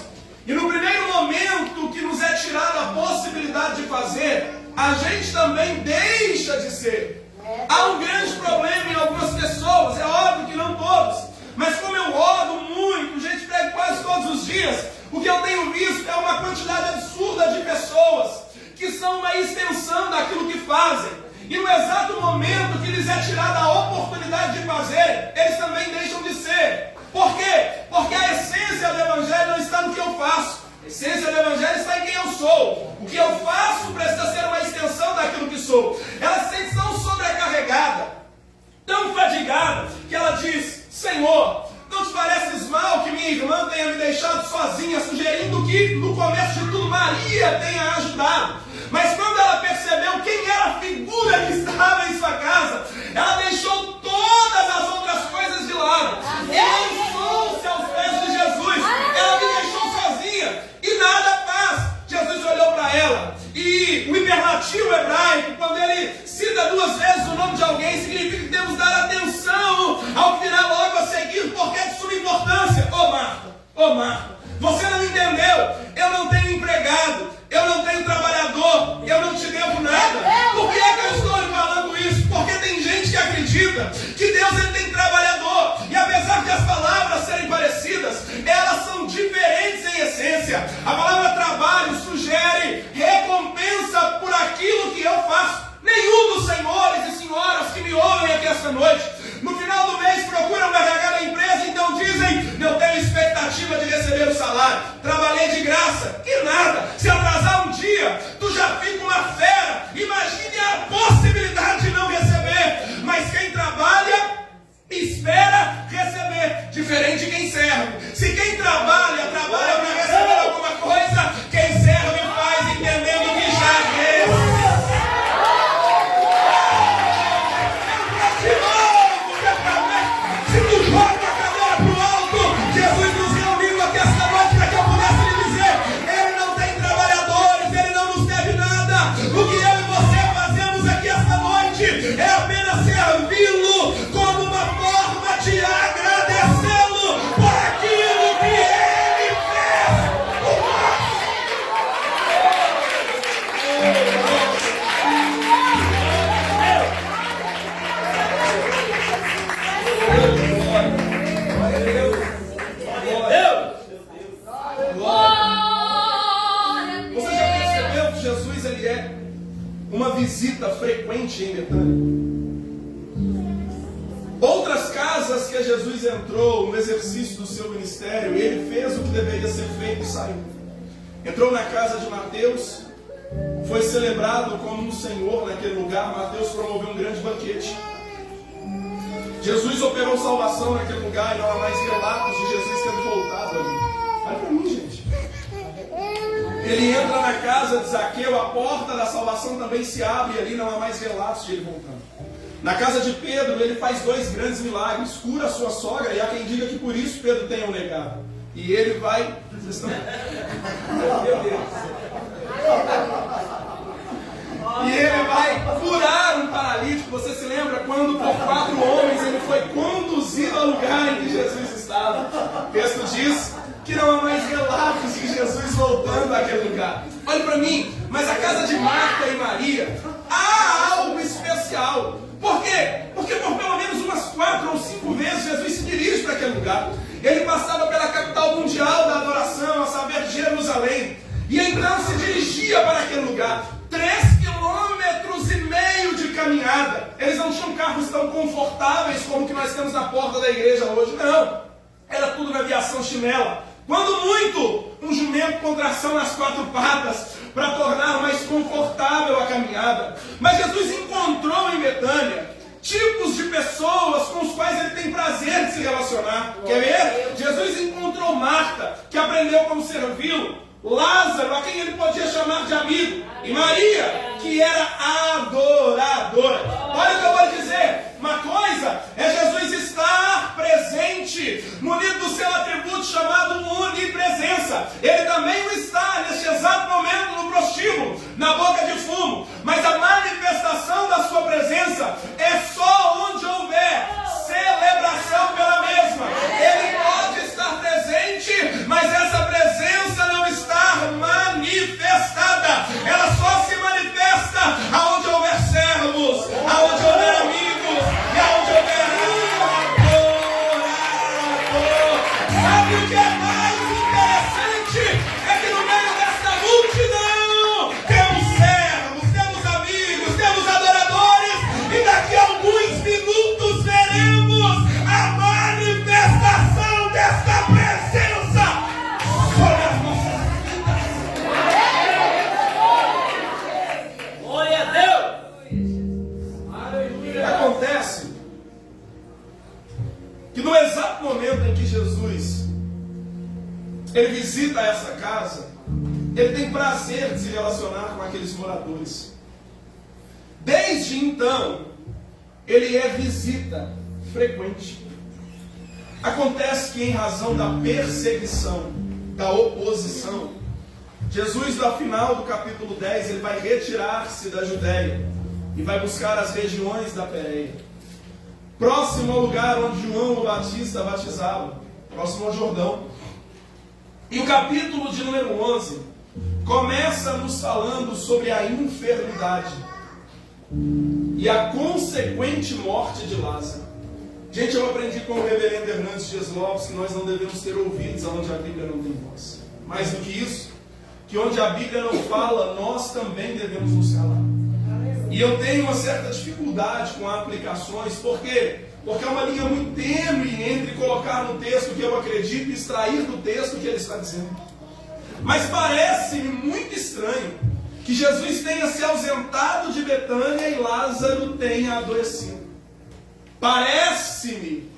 E no primeiro momento que nos é tirada a possibilidade de fazer, a gente também deixa de ser. Há um grande problema em algumas pessoas, é óbvio que não todos, mas como eu oro muito, gente, prego quase todos os dias, o que eu tenho visto é uma quantidade absurda de pessoas que são uma extensão daquilo que fazem. E no exato momento que lhes é tirada a oportunidade de fazer, eles também deixam de ser. Por quê? Porque a essência do Evangelho não está no que eu faço. A essência do Evangelho está em quem eu sou. O que eu faço precisa ser uma extensão daquilo que sou. Ela se sente tão sobrecarregada, tão fadigada, que ela diz: Senhor, não te pareces menos mal que minha irmã tenha me deixado sozinha, sugerindo que, no começo de tudo, Maria tenha ajudado. Mas quando ela percebeu quem era a figura que estava em sua casa, ela deixou todas as outras coisas de lado e lançou-se aos pés de Jesus. Ela me deixou sozinha e nada faz. Jesus olhou para ela e o hiperlativo hebraico, quando ele cita 2 vezes o nome de alguém, significa que temos que dar atenção ao que virá logo a seguir, porque é de suma importância. Ô Marta, você não entendeu? Eu não tenho empregado, eu não tenho trabalhador, eu não te devo nada. Por que é que eu estou lhe falando isso? Porque tem gente que acredita que Deus ele tem trabalhador, e apesar de as palavras serem parecidas, elas são diferentes em essência. A palavra trabalho sugere recompensa por aquilo que eu faço. Nenhum dos senhores e senhoras que me ouvem aqui esta noite, no final do mês procuram o RH da empresa, então dizem: eu tenho expectativa de receber o salário, trabalhei de graça, e nada, se atrasar um dia, tu já fica uma fera. Imagine a possibilidade de não receber. Mas quem trabalha, espera receber, diferente de quem serve. Se quem trabalha para receber alguma coisa, quem serve faz entendendo que já recebeu. Se tu joga a cadeira pro alto, Jesus nos reuniu aqui esta noite para que eu pudesse lhe dizer: Ele não tem trabalhadores, Ele não nos deve nada. O que eu e você fazemos aqui esta noite é apenas servi-lo como uma forma de agradecê-lo por aquilo que Ele fez por nós. Você já percebeu que Jesus ele é uma visita frequente em Betânia? Outras casas que Jesus entrou no exercício do seu ministério, ele fez o que deveria ser feito e saiu. Entrou na casa de Mateus, foi celebrado como um senhor naquele lugar. Mateus promoveu um grande banquete. Jesus operou salvação naquele lugar e não há mais relatos de Jesus tendo voltado ali. Olha para mim, gente. Ele entra na casa de Zaqueu, a porta da salvação também se abre e ali não há mais relatos de ele voltando. Na casa de Pedro, ele faz 2 grandes milagres, cura a sua sogra, e há quem diga que por isso Pedro tenha o negado. E ele vai... Vocês estão... Meu Deus. E ele vai curar um paralítico. Você se lembra quando por 4 homens ele foi conduzido ao lugar em que Jesus estava? O texto diz que não há mais relatos de Jesus voltando àquele lugar. Olhe para mim, mas a casa de Marta e Maria há algo especial. Por quê? Porque por pelo menos umas 4 ou 5 vezes Jesus se dirige para aquele lugar. Ele passava pela capital mundial da adoração, a saber, Jerusalém, e então se dirigia para aquele lugar. 3,5 km de caminhada. Eles não tinham carros tão confortáveis como que nós temos na porta da igreja hoje, não. Era tudo na aviação chinela. Quando muito, um jumento com tração nas 4 patas, para tornar mais confortável a caminhada. Mas Jesus encontrou em Betânia tipos de pessoas com os quais ele tem prazer de se relacionar. Quer ver? Jesus encontrou Marta, que aprendeu como servi-lo. Lázaro, a quem ele podia chamar de amigo. E Maria, que era adoradora. Olha o que eu vou lhe dizer. Uma coisa é Jesus estar presente, munido do seu atributo chamado onipresença. Ele também o está neste exato momento no prostíbulo, na boca de fumo. Mas a manifestação da sua presença é só onde houver celebração pela mesma. Ele pode estar presente, mas essa presença não está manifestada. Ela só se manifesta aonde houver servos, aonde houver amigos e aonde houver adorador. Sabe o que é mais ele visita essa casa, ele tem prazer de se relacionar com aqueles moradores. Desde então, ele é visita frequente. Acontece que, em razão da perseguição, da oposição, Jesus, no final do capítulo 10, ele vai retirar-se da Judéia e vai buscar as regiões da Pérea, próximo ao lugar onde João o Batista batizava, próximo ao Jordão. E o capítulo de número 11 começa nos falando sobre a enfermidade e a consequente morte de Lázaro. Gente, eu aprendi com o reverendo Hernandes Dias Lopes que nós não devemos ter ouvidos onde a Bíblia não tem voz. Mais do que isso, que onde a Bíblia não fala, nós também devemos nos calar. E eu tenho uma certa dificuldade com aplicações, por quê? Porque é uma linha muito tênue entre colocar no texto o que eu acredito e extrair do texto o que ele está dizendo. Mas parece-me muito estranho que Jesus tenha se ausentado de Betânia e Lázaro tenha adoecido. Parece-me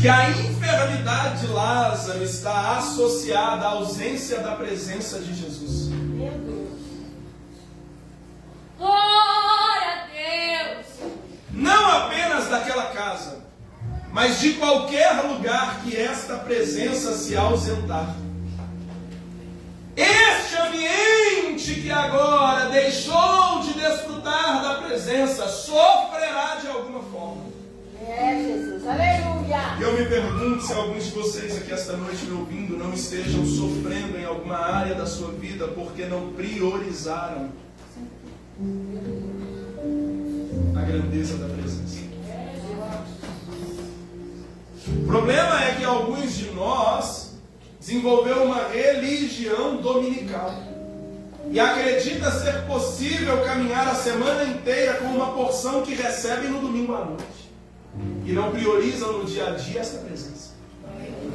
que a enfermidade de Lázaro está associada à ausência da presença de Jesus. Meu Deus. Glória a Deus. Não apenas daquela casa, mas de qualquer lugar que esta presença se ausentar. Este ambiente que agora deixou de desfrutar da presença sofrerá de alguma forma. É, Jesus. Aleluia. E eu me pergunto se alguns de vocês aqui esta noite me ouvindo não estejam sofrendo em alguma área da sua vida porque não priorizaram a grandeza da presença. O problema é que alguns de nós desenvolveu uma religião dominical e acredita ser possível caminhar a semana inteira com uma porção que recebe no domingo à noite e não priorizam no dia a dia essa presença.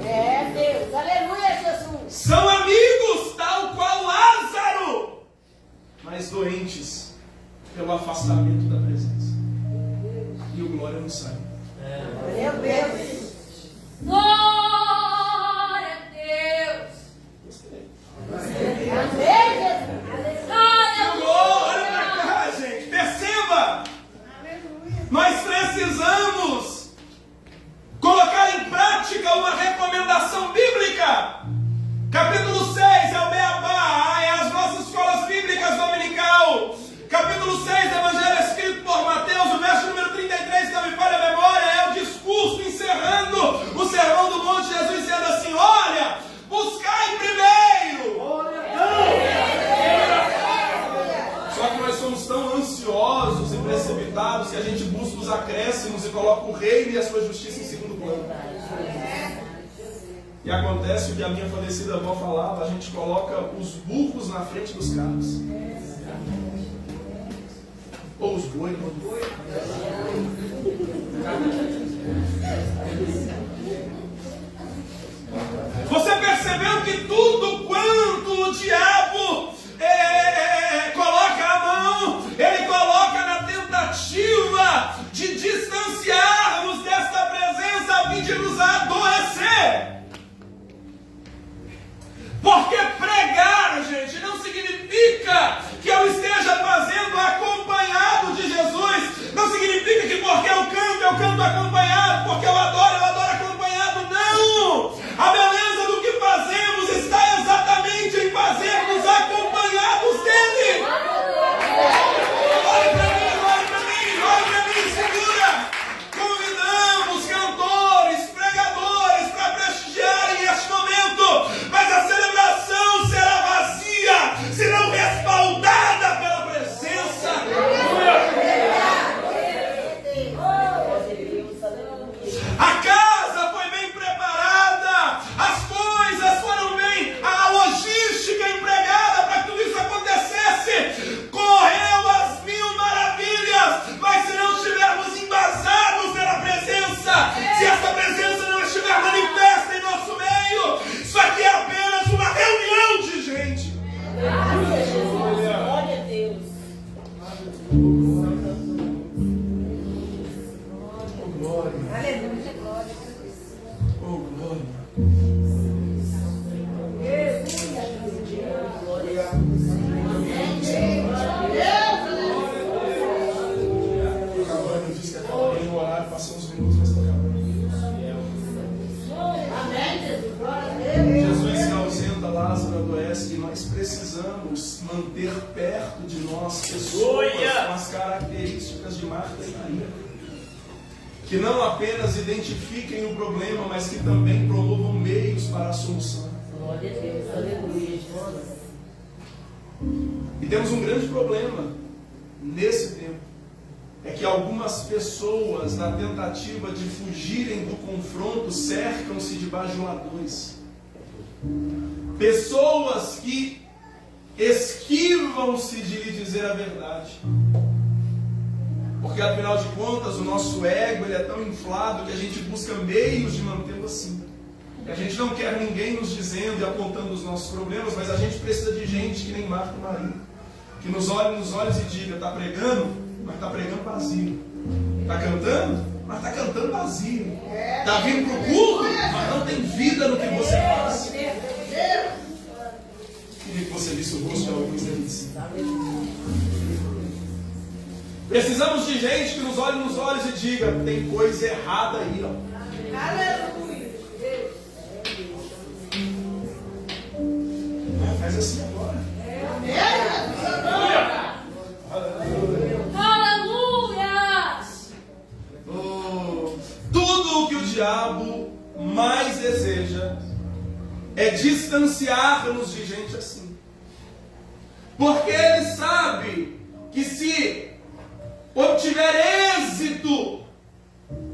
É, Deus. Aleluia, Jesus. São amigos tal qual Lázaro, mas doentes pelo afastamento da presença. E o glória não sai. Meu Deus. Glória a Deus. Amém, Jesus. Olha pra cá, gente. Perceba. Nós precisamos colocar em prática uma recomendação bíblica. Capítulo 6 é o Beabá, é as nossas escolas bíblicas dominical. Capítulo 6, Evangelho escrito por Mateus, o verso número 33, que não me falha a memória, é o discurso encerrando o sermão do monte. Jesus dizendo assim: olha, buscai primeiro. Só que nós somos tão ansiosos e precipitados que a gente busca os acréscimos e coloca o reino e a sua justiça em segundo plano. E acontece o que a minha falecida avó falava: a gente coloca os burros na frente dos carros. Ou os bois. Você percebeu que tudo quanto o diabo coloca a mão, ele coloca na tentativa de distanciarmos desta presença a fim de nos adoecer. Porque pregar, gente, não significa que eu esteja fazendo acompanhado de Jesus. Não significa que porque eu canto acompanhado. Porque eu adoro acompanhado. Não! A beleza do que fazemos está exatamente em fazer nós precisamos manter perto de nós pessoas com as características de Marta e Maria, que não apenas identifiquem o problema, mas que também promovam meios para a solução. Glória a Deus, aleluia. E temos um grande problema nesse tempo, é que algumas pessoas, na tentativa de fugirem do confronto, cercam-se de bajuladores. Pessoas que esquivam-se de lhe dizer a verdade. Porque afinal de contas o nosso ego ele é tão inflado que a gente busca meios de mantê-lo assim. E a gente não quer ninguém nos dizendo e apontando os nossos problemas, mas a gente precisa de gente que nem Marta e Maria, que nos olhe nos olhos e diga: está pregando, mas está pregando vazio. Está cantando, mas está cantando vazio. Está vindo para o culto, mas não tem vida no que você faz. Queria que você visse o rosto de alguns deles. Precisamos de gente que nos olhe nos olhos e diga: tem coisa errada aí, ó. Aleluia. Faz assim agora. Aleluia! Tudo o que o diabo mais deseja é distanciar-nos de gente assim. Porque ele sabe que se obtiver êxito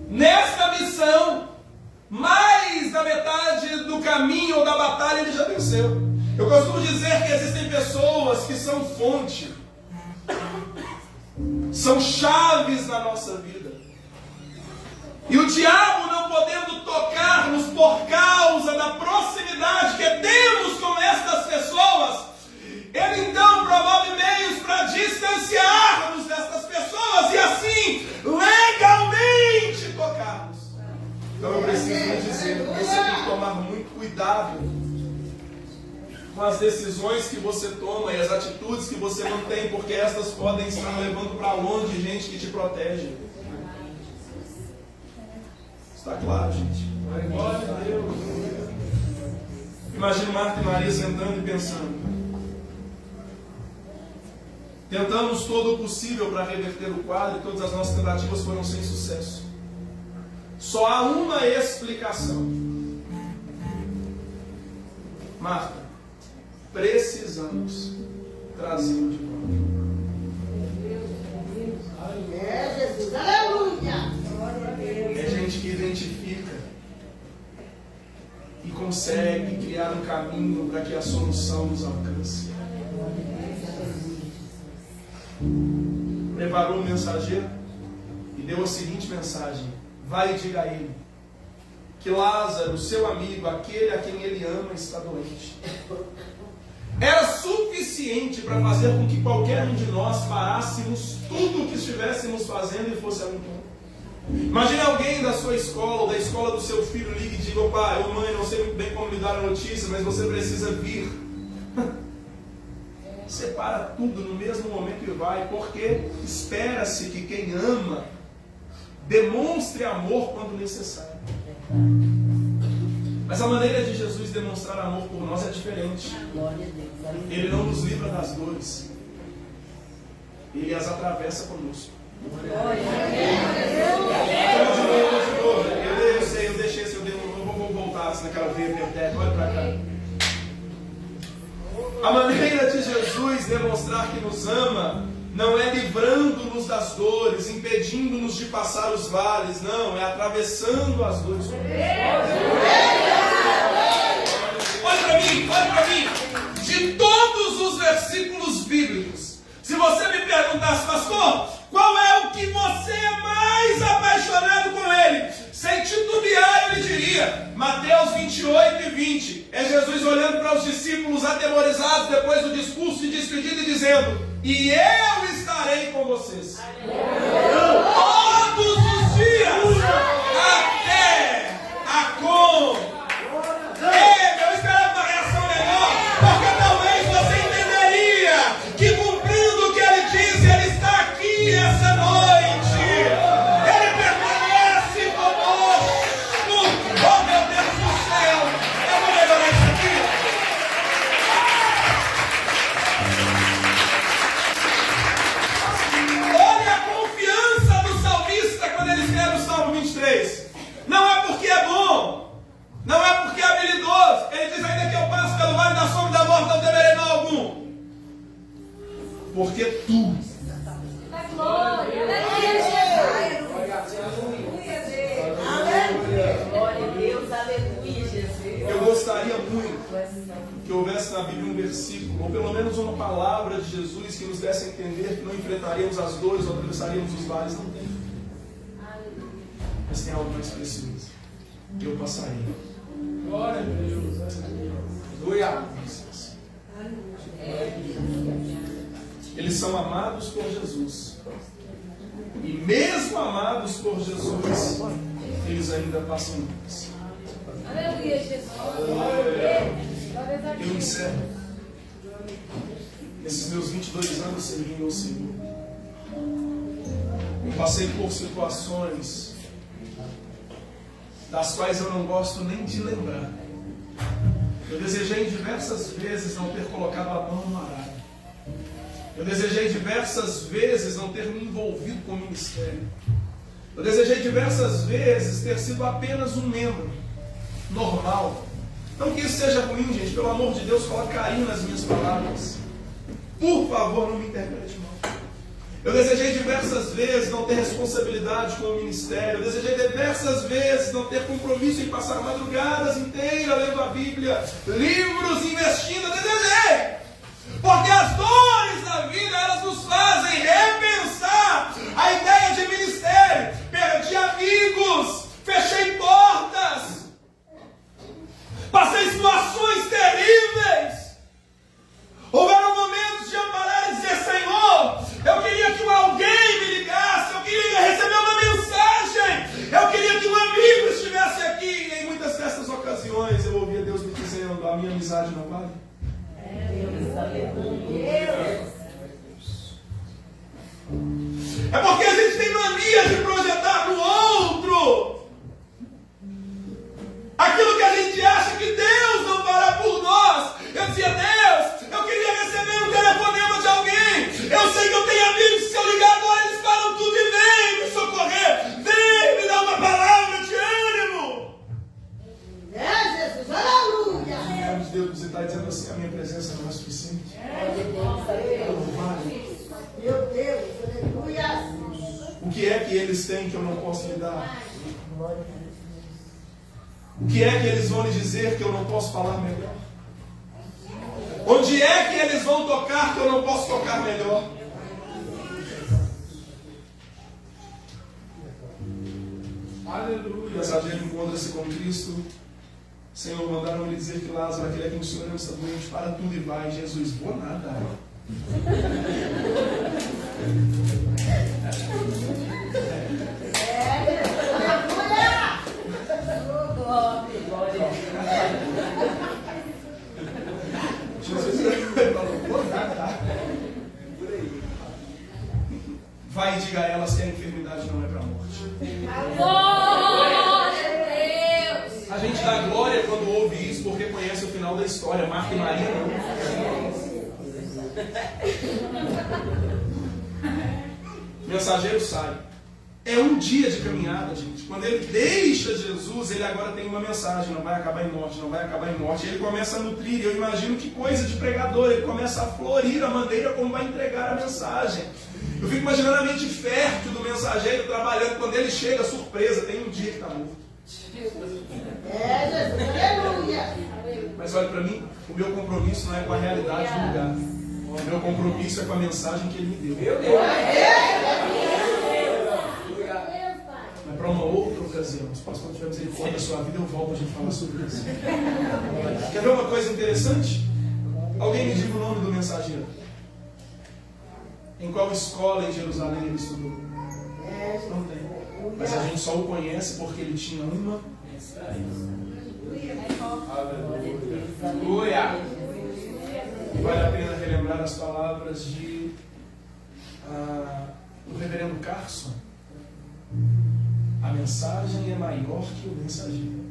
nesta missão, mais da metade do caminho ou da batalha ele já venceu. Eu costumo dizer que existem pessoas que são fonte, são chaves na nossa vida. E o diabo, não podendo tocar-nos por causa da proximidade que temos com estas pessoas, ele então promove meios para distanciar-nos destas pessoas e assim legalmente tocar-nos. Então eu preciso lhe dizer que você tem que tomar muito cuidado com as decisões que você toma e as atitudes que você mantém, porque estas podem estar levando para longe gente que te protege. Está claro, gente? Glória a Deus. Imagina Marta e Maria sentando e pensando: tentamos todo o possível para reverter o quadro e todas as nossas tentativas foram sem sucesso. Só há uma explicação. Marta, precisamos trazê-lo de volta. É Jesus, aleluia. É gente que identifica e consegue criar um caminho para que a solução nos alcance. Preparou um mensageiro e deu a seguinte mensagem: vai e diga a ele que Lázaro, seu amigo, aquele a quem ele ama, está doente. Era suficiente para fazer com que qualquer um de nós parássemos tudo o que estivéssemos fazendo e fosse a um ponto. Imagine alguém da sua escola ou da escola do seu filho ligue e diga: pai ou mãe, não sei muito bem como lhe dar a notícia, mas você precisa vir. Separa tudo no mesmo momento e vai, porque espera-se que quem ama demonstre amor quando necessário. Mas a maneira de Jesus demonstrar amor por nós é diferente. Ele não nos livra das dores, ele as atravessa conosco. Eu sei, eu deixei esse, eu vou voltar naquela veia perpétua. Olha para cá. A maneira de Jesus demonstrar que nos ama não é livrando-nos das dores, impedindo-nos de passar os vales, não, é atravessando as dores. Olha para mim, de todos os versículos bíblicos, se você me perguntasse: pastor, qual é o que você é mais apaixonado com ele? Sem titubear, eu lhe diria Mateus 28 e 20. É Jesus olhando para os discípulos atemorizados depois do discurso de despedida e dizendo: e eu estarei com vocês todos os dias até a consumação. Eu esperava uma reação melhor, porque talvez você entenderia que, cumprindo o que ele disse, ele está aqui essa noite. Ele permanece conosco. Oh, meu Deus do céu, eu vou melhorar isso aqui. porque tu. Da glória. Glória a Deus, aleluia, Jesus. Eu gostaria muito que houvesse na Bíblia um versículo, ou pelo menos uma palavra de Jesus que nos desse a entender que não enfrentaríamos as dores ou atravessaríamos os vales. Não tem. Mas tem algo mais precioso. Eu passarei. Glória a Deus. Aleluia. Eles são amados por Jesus. E mesmo amados por Jesus, eles ainda passam lutas. Aleluia, Jesus. Eu encerro. Nesses meus 22 anos servindo ao Senhor, eu passei por situações das quais eu não gosto nem de lembrar. Eu desejei diversas vezes não ter colocado a mão no arado. Eu desejei diversas vezes não ter me envolvido com o ministério. Eu desejei diversas vezes ter sido apenas um membro normal. Não que isso seja ruim, gente. Pelo amor de Deus, coloque carinho nas minhas palavras. Por favor, não me interprete mal. Eu desejei diversas vezes não ter responsabilidade com o ministério. Eu desejei diversas vezes não ter compromisso em passar madrugadas inteiras lendo a Bíblia, livros, investindo. Eu desejei. Porque as dores da vida, elas nos fazem repensar a ideia de ministério. Perdi amigos, fechei portas, passei situações terríveis. Houveram momentos de eu parar e dizer: Senhor, eu queria que alguém me ligasse, eu queria receber uma mensagem, eu queria que um amigo estivesse aqui. E em muitas dessas ocasiões eu ouvia Deus me dizendo: a minha amizade não vale. É porque a gente tem mania de projetar no outro aquilo que a gente acha que Deus não fará por nós. Eu dizia: Deus, eu queria receber um telefonema de alguém. Eu sei que eu tenho amigos que se eu ligar agora eles param tudo e vêm me socorrer. Vem me dar uma palavra de ânimo. É, Jesus, aleluia. Deus está dizendo assim: a minha presença não é suficiente. Meu Deus, aleluia. O que é que eles têm que eu não posso lhe dar? O que é que eles vão lhe dizer que eu não posso falar melhor? Onde é que eles vão tocar que eu não posso tocar melhor? Aleluia. O mensageiro encontra-se com Cristo. Senhor, mandaram-lhe dizer que Lázaro, aquele a quem o Senhor está doente, para tudo e vai. Jesus: vou nada. Jesus falou: vou nada. Vai e diga a elas que a enfermidade não é para a morte. Glória a Deus. A gente dá glória quando ouve isso, porque conhece o final da história. Marta e Maria não. O mensageiro sai. É um dia de caminhada, gente. Quando ele deixa Jesus, ele agora tem uma mensagem: não vai acabar em morte, não vai acabar em morte. Ele começa a nutrir. Eu imagino que coisa de pregador. Ele começa a florir a maneira como vai entregar a mensagem. Eu fico imaginando a mente fértil do mensageiro trabalhando. Quando ele chega, surpresa, tem um dia que está morto. É, Jesus, aleluia. Mas olha para mim, o meu compromisso não é com a realidade do lugar. O meu compromisso é com a mensagem que ele me deu. Mas para uma outra ocasião, se o pastor tiver misericórdia da sua vida, eu volto a gente falar sobre isso. Quer ver uma coisa interessante? Alguém me diga o nome do mensageiro. Em qual escola em Jerusalém ele estudou? Não tem. Mas a gente só o conhece porque ele tinha uma mensagem. Aleluia! Vale a pena relembrar as palavras de do reverendo Carson. A mensagem é maior que o mensageiro.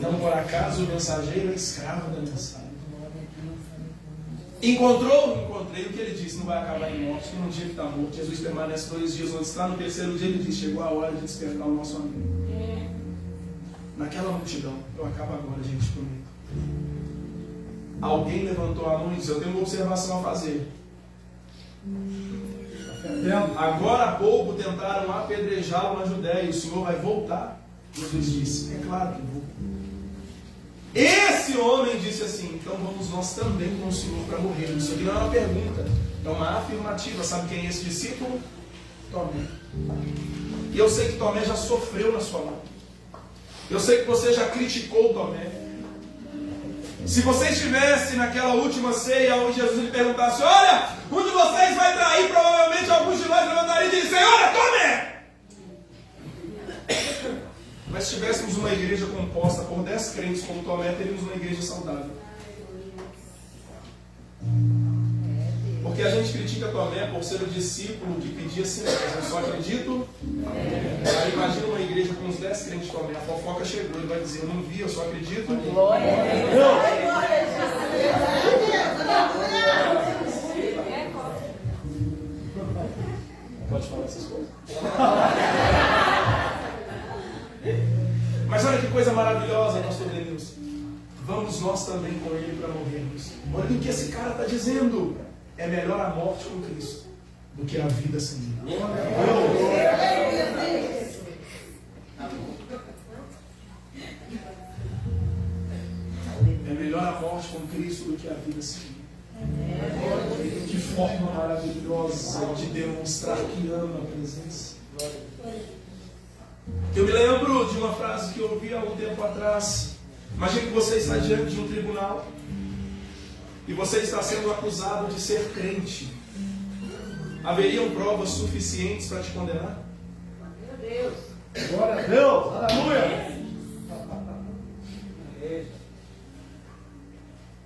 Não por acaso o mensageiro é escravo da mensagem. Encontrou? Encontrei. O que ele disse? Não vai acabar em morte. Tem um dia que está morto. Jesus permanece 2 dias onde está. No 3º dia ele diz: chegou a hora de despertar o nosso amigo. Naquela multidão. Eu acabo agora, gente, prometo. alguém levantou a mão e disse: eu tenho uma observação a fazer. Agora há pouco tentaram apedrejá-lo na Judéia, e o Senhor vai voltar? Jesus disse: é claro que vou. Esse homem disse assim: então vamos nós também com o Senhor para morrer. Isso aqui não é uma pergunta, é uma afirmativa. Sabe quem é esse discípulo? Tomé. E eu sei que Tomé já sofreu na sua mão. Eu sei que você já criticou Tomé. Se você estivesse naquela última ceia onde Jesus lhe perguntasse: olha, um de vocês vai trair, provavelmente alguns de nós levantariam e diriam: Senhor, é Tomé! Mas se tivéssemos uma igreja composta por 10 crentes como Tomé, teríamos uma igreja saudável. Porque a gente critica Tomé por ser o discípulo que pedia silêncio. Eu só acredito. Aí imagina uma igreja com uns 10 crentes de Tomé. A fofoca chegou, ele vai dizer: eu não vi, eu só acredito. Glória a Deus. Pode falar essas coisas. Mas olha que coisa maravilhosa, pastor Denilson. Vamos nós também com ele para morrermos. Olha o que esse cara está dizendo. É melhor a morte com Cristo do que a vida sem ele. É melhor a morte com Cristo do que a vida sem ele. Que forma maravilhosa de demonstrar que ama a presença. Eu me lembro de uma frase que eu ouvi há um tempo atrás. Imagine que você está diante de um tribunal e você está sendo acusado de ser crente. Haveriam provas suficientes para te condenar? Meu Deus. Glória a Deus! Aleluia!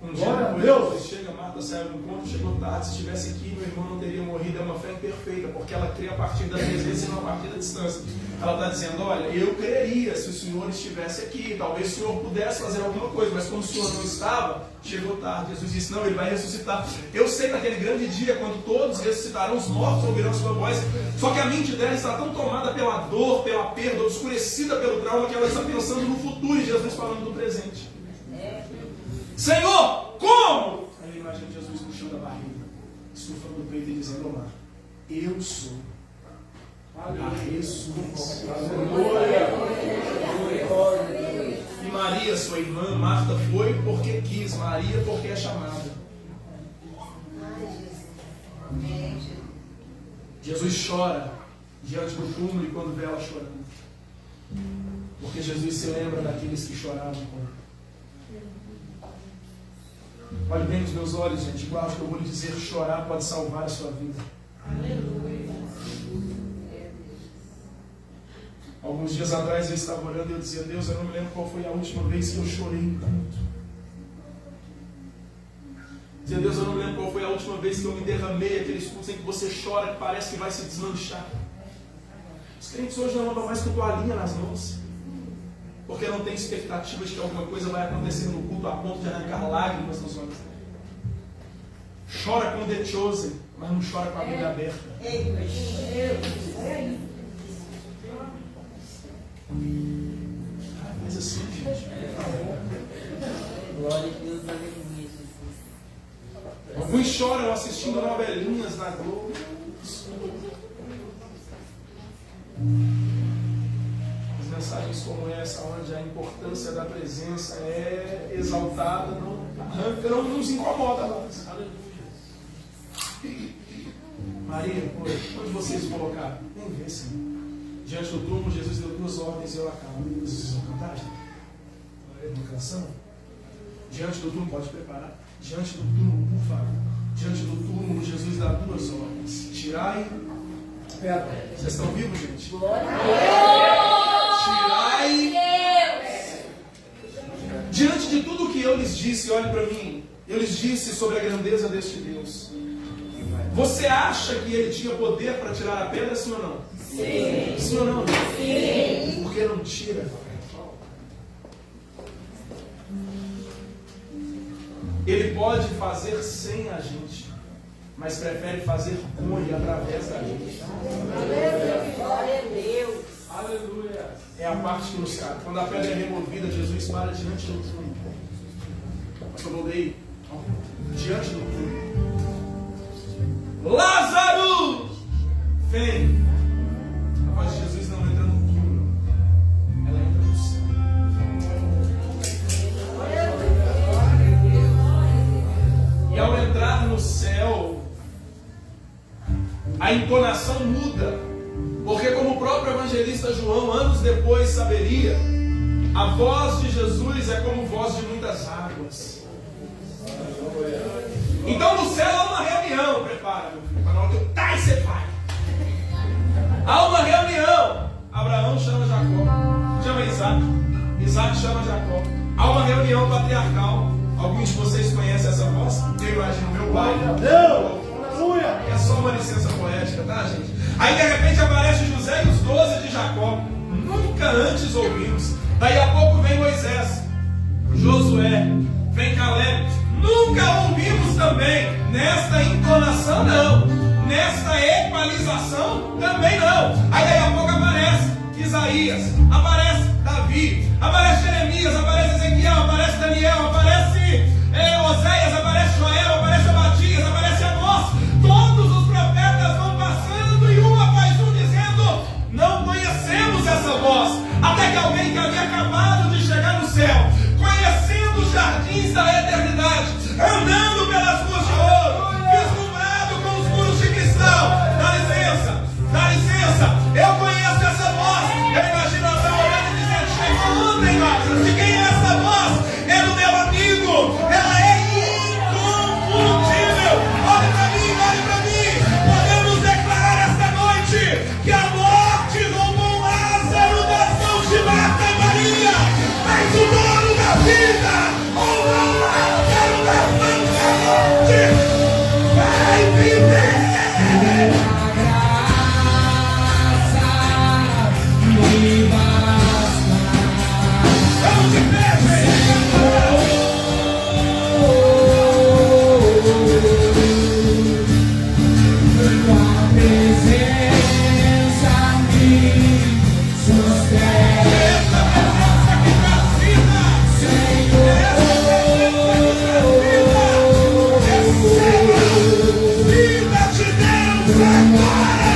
Um dia depois você chega, Marta saiu do encontro, chegou tarde. Se estivesse aqui, meu irmão não teria morrido. É uma fé imperfeita, porque ela crê a partir da presença e não a partir da distância. Ela está dizendo: olha, eu creria se o Senhor estivesse aqui. Talvez o Senhor pudesse fazer alguma coisa, mas como o Senhor não estava, chegou tarde. Jesus disse: não, ele vai ressuscitar. Eu sei naquele grande dia, quando todos ressuscitarão, os mortos ouvirão sua voz. Só que a mente dela está tão tomada pela dor, pela perda, obscurecida pelo trauma, que ela está pensando no futuro e Jesus falando do presente. Senhor, como? Aí eu imagino Jesus puxando a barriga, estufando o peito e dizendo: Omar, eu sou a ressurreição. E Maria, sua irmã, Marta foi porque quis, Maria porque é chamada. Jesus chora diante do túmulo e quando vê ela chorando, porque Jesus se lembra daqueles que choravam com ele. Olhe bem nos meus olhos, gente. Igual que eu vou lhe dizer: chorar pode salvar a sua vida. Aleluia. Alguns dias atrás eu estava orando e eu dizia: Deus, eu não me lembro qual foi a última vez que eu chorei tanto. Dizia: Deus, eu não me lembro qual foi a última vez que eu me derramei, aqueles cultos em que você chora que parece que vai se desmanchar. Os crentes hoje não andam mais com toalhinha nas mãos, porque não tem expectativa de que alguma coisa vai acontecer no culto a ponto de arrancar lágrimas nos olhos. Chora com The Chosen, mas não chora com a Bíblia aberta. Mas assim, gente. Glória a Deus, aleluia, Jesus. Alguns choram assistindo novelinhas na Globo. Mensagens como essa, onde a importância da presença é exaltada, não nos incomoda mais. Maria, onde vocês colocaram? Nem vê, Senhor. Diante do túmulo, Jesus deu 2 ordens e eu acabo. Vocês vão cantar, gente? Uma canção? Diante do túmulo, pode preparar. Diante do túmulo, por favor. Diante do túmulo, Jesus dá 2 ordens: tirai pedra. Vocês estão vivos, gente? Glória a Deus. Tirai. Diante de tudo que eu lhes disse, olhe para mim, eu lhes disse sobre a grandeza deste Deus. Você acha que ele tinha poder para tirar a pedra, sim ou não? Sim. Sim ou não? Sim. Por que não tira? Ele pode fazer sem a gente, mas prefere fazer com e através da gente. Glória a Deus. Aleluia. É a parte que nos cabe. Quando a pedra é removida, Jesus para diante do túmulo. Pastor Valdei, diante do túmulo. Lázaro, vem. A voz de Jesus não entra no túmulo, ela entra no céu. E ao entrar no céu, a entonação muda, porque como o próprio evangelista João anos depois saberia, a voz de Jesus é como voz de muitas águas. Então no céu há uma reunião, prepara, meu filho, para na hora que eu tá e você vai. Há uma reunião. Abraão chama Jacó, chama Isaac, Isaac chama Jacó. Há uma reunião patriarcal. Alguns de vocês conhecem essa voz? Eu imagino meu pai. É só uma licença poética, tá, gente? Aí de repente aparece José e os 12 de Jacó. Nunca antes ouvimos. Daí a pouco vem Moisés, Josué, vem Caleb. Nunca ouvimos também. Nesta entonação não. Nesta equalização também não. Aí daí a pouco aparece Isaías, aparece Davi, aparece Jeremias, aparece Ezequiel, aparece Daniel, aparece Oséias, aparece Joel, aparece Abadias, aparece Amós. Todos os profetas vão passando e um após um dizendo: não conhecemos essa voz. Até que alguém que havia acabado de chegar no céu, conhecendo os jardins da eternidade, andando pelas ruas de ouro, vislumbrado com os muros de cristal. Dá licença, eu conheço essa voz. Eu imagino Abraão olhando e dizendo: chegou ontem, Lázaro, de quem é essa voz? É do meu amigo, ela é inconfundível. Olhe para mim, podemos declarar esta noite que a morte roubou Lázaro das mãos de Marta e Maria, mas o dono da vida roubou Lázaro das mãos da morte. Vai viver. Vamos de pé, Tua presença me sustenta, Senhor. Vida de Deus agora.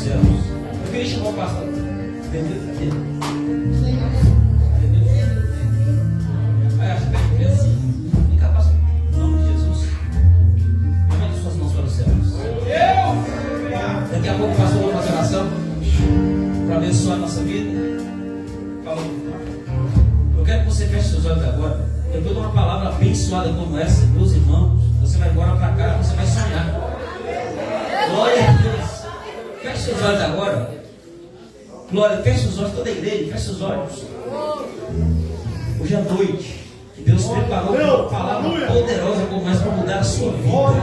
céus. Eu queria chamar o pastor. Cadê? Aí acho que ele fez assim. Vem cá, pastor. Em nome de Jesus. Levante suas mãos para os céus. Daqui a pouco o pastor vai fazer oração para abençoar a nossa vida. Fala. Eu quero que você feche seus olhos agora. Depois de uma palavra abençoada como essa, meus irmãos, você vai embora para casa, você vai sonhar. Glória a Deus. Feche seus olhos agora. Glória, feche os olhos, toda a igreja, feche os olhos. Hoje à noite, que Deus preparou uma palavra poderosa como essa para mudar a sua vida.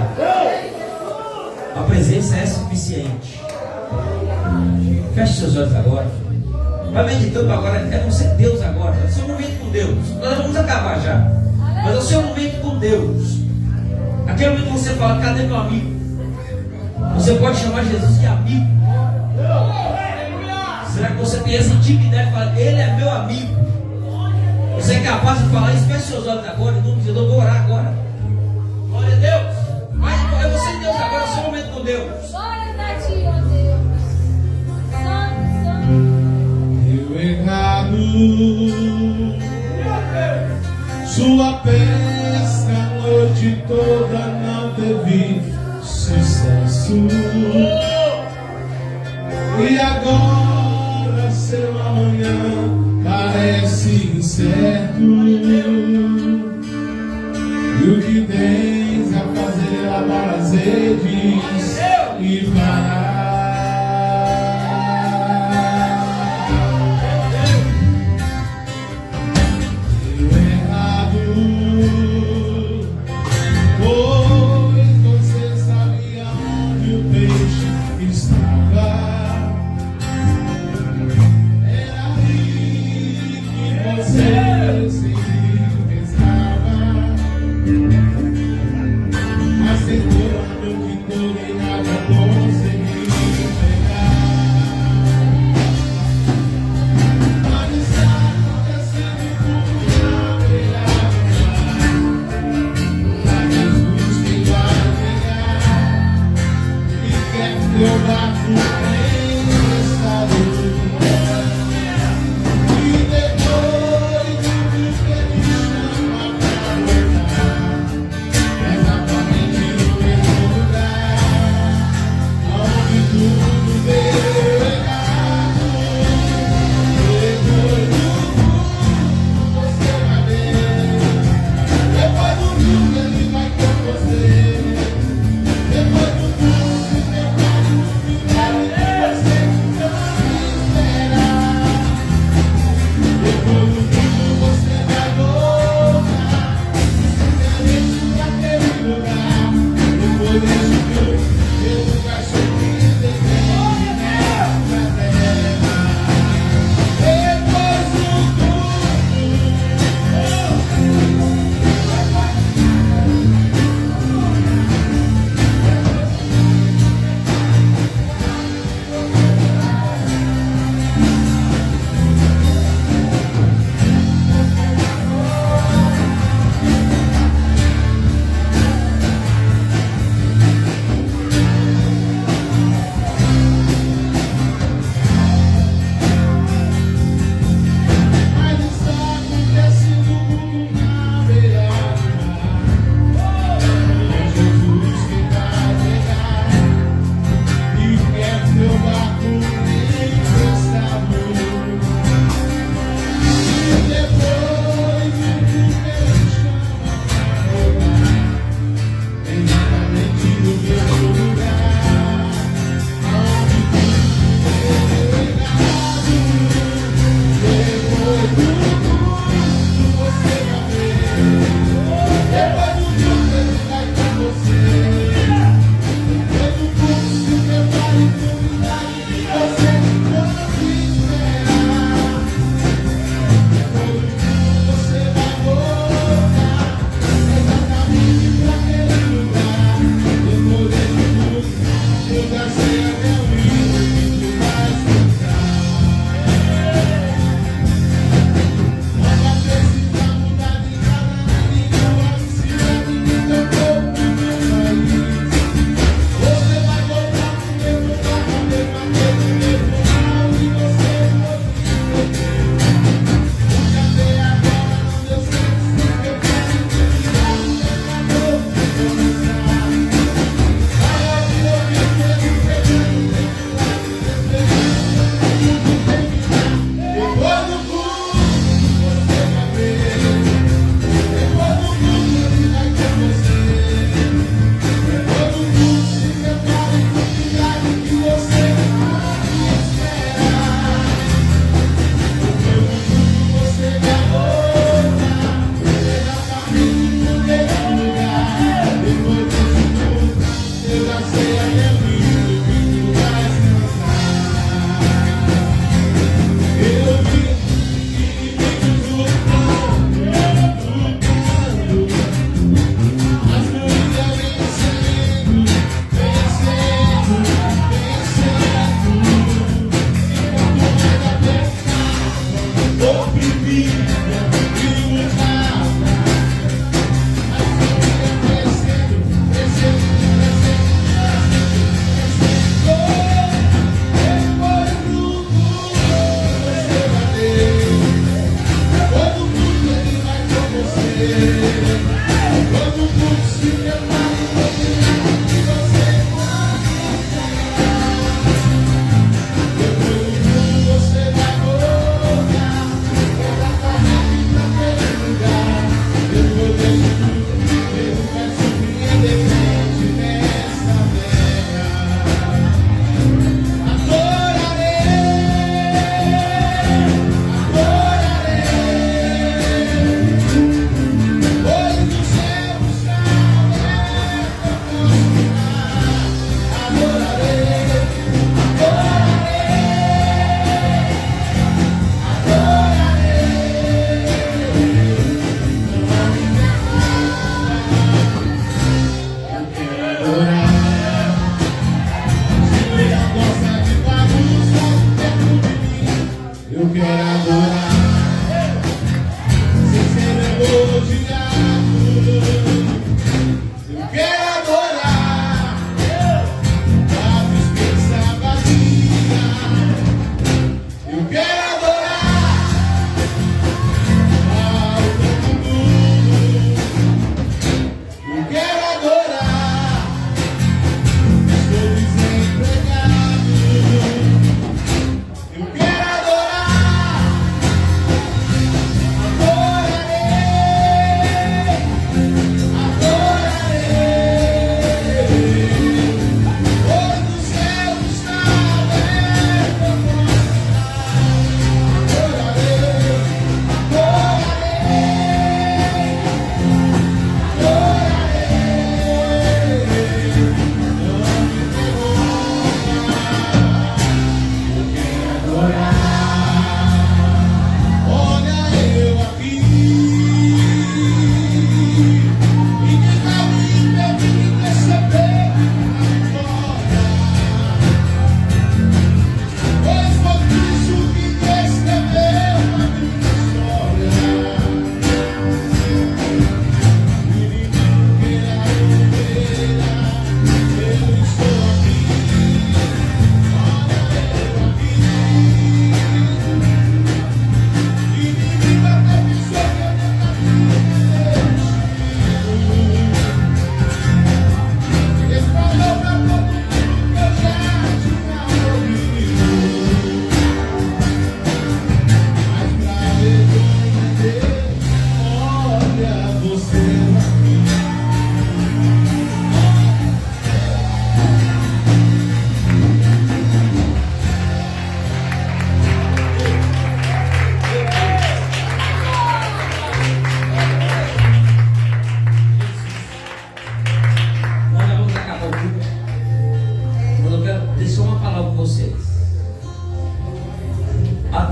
A presença é suficiente. Feche seus olhos agora. Vai meditando agora, é você Deus agora. É o seu momento com Deus. Nós vamos acabar já. Mas é o seu momento com Deus. Aquele momento que você fala, cadê meu amigo? Você pode chamar Jesus de amigo. Será que você tem essa intimidade de falar, ele é meu amigo? Você é capaz de falar isso? Feche seus olhos agora, em nome de Deus, eu vou orar agora. Glória a Deus. Mas é você e Deus agora, é o seu momento com Deus. Glória a ti, ó Deus. Santo. Deu errado, sua pesca a noite toda não teve sucesso. E agora seu amanhã parece incerto. E o que tens a fazer é lavar as redes e parar.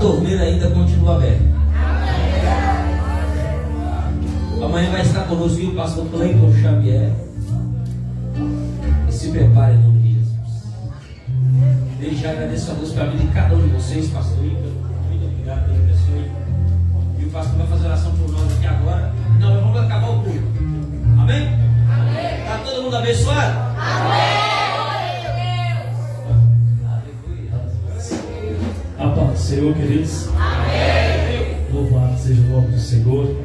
torneira ainda continua aberta. Amanhã vai estar conosco o pastor Cleiton Xavier. E se prepare em nome de Jesus. Desde já agradeço a Deus pela vida de cada um de vocês, pastor. Muito obrigado pela pessoa. E o pastor vai fazer oração por nós aqui agora. Não, vamos acabar o culto. Amém? Amém. Está todo mundo abençoado? Amém. A paz do Senhor, queridos. Amém. Louvado seja o nome do Senhor.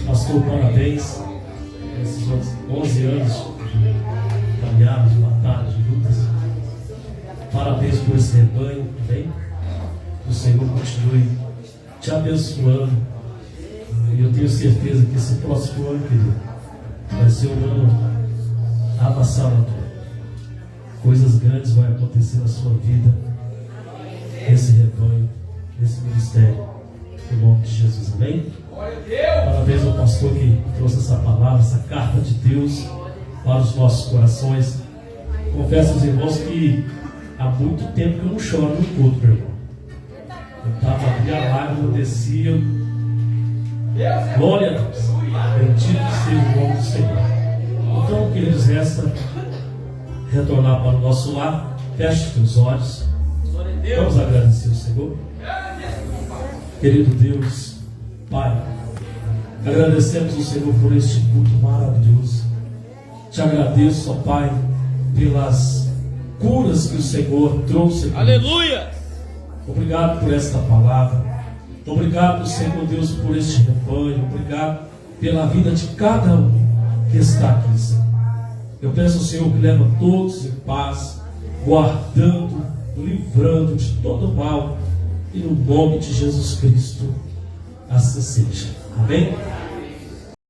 Pastor, parabéns por esses 11 anos de caminhada, de batalha, de lutas. Parabéns por esse rebanho também. Que o Senhor continue te abençoando. E eu tenho certeza que esse próximo ano, querido, vai ser um ano avassalador. Coisas grandes vão acontecer na sua vida, nesse rebanho, nesse ministério. Em nome de Jesus, amém? Parabéns ao pastor que trouxe essa palavra, essa carta de Deus para os nossos corações. Confesso aos irmãos que há muito tempo que eu não choro no culto, meu irmão. Eu estava ali, a lágrima descia. Glória a Deus. Bendito seja o nome do Senhor. Então, queridos, resta retornar para o nosso lar. Feche os teus olhos. Vamos agradecer ao Senhor. Querido Deus, Pai, agradecemos ao Senhor por este culto maravilhoso. Te agradeço, ó Pai, pelas curas que o Senhor trouxe. Aleluia! Obrigado por esta palavra. Obrigado, Senhor Deus, por este rebanho. Obrigado pela vida de cada um que está aqui, Senhor. Eu peço ao Senhor que leva todos em paz, guardando, livrando de todo mal. E no nome de Jesus Cristo, assim seja. Amém?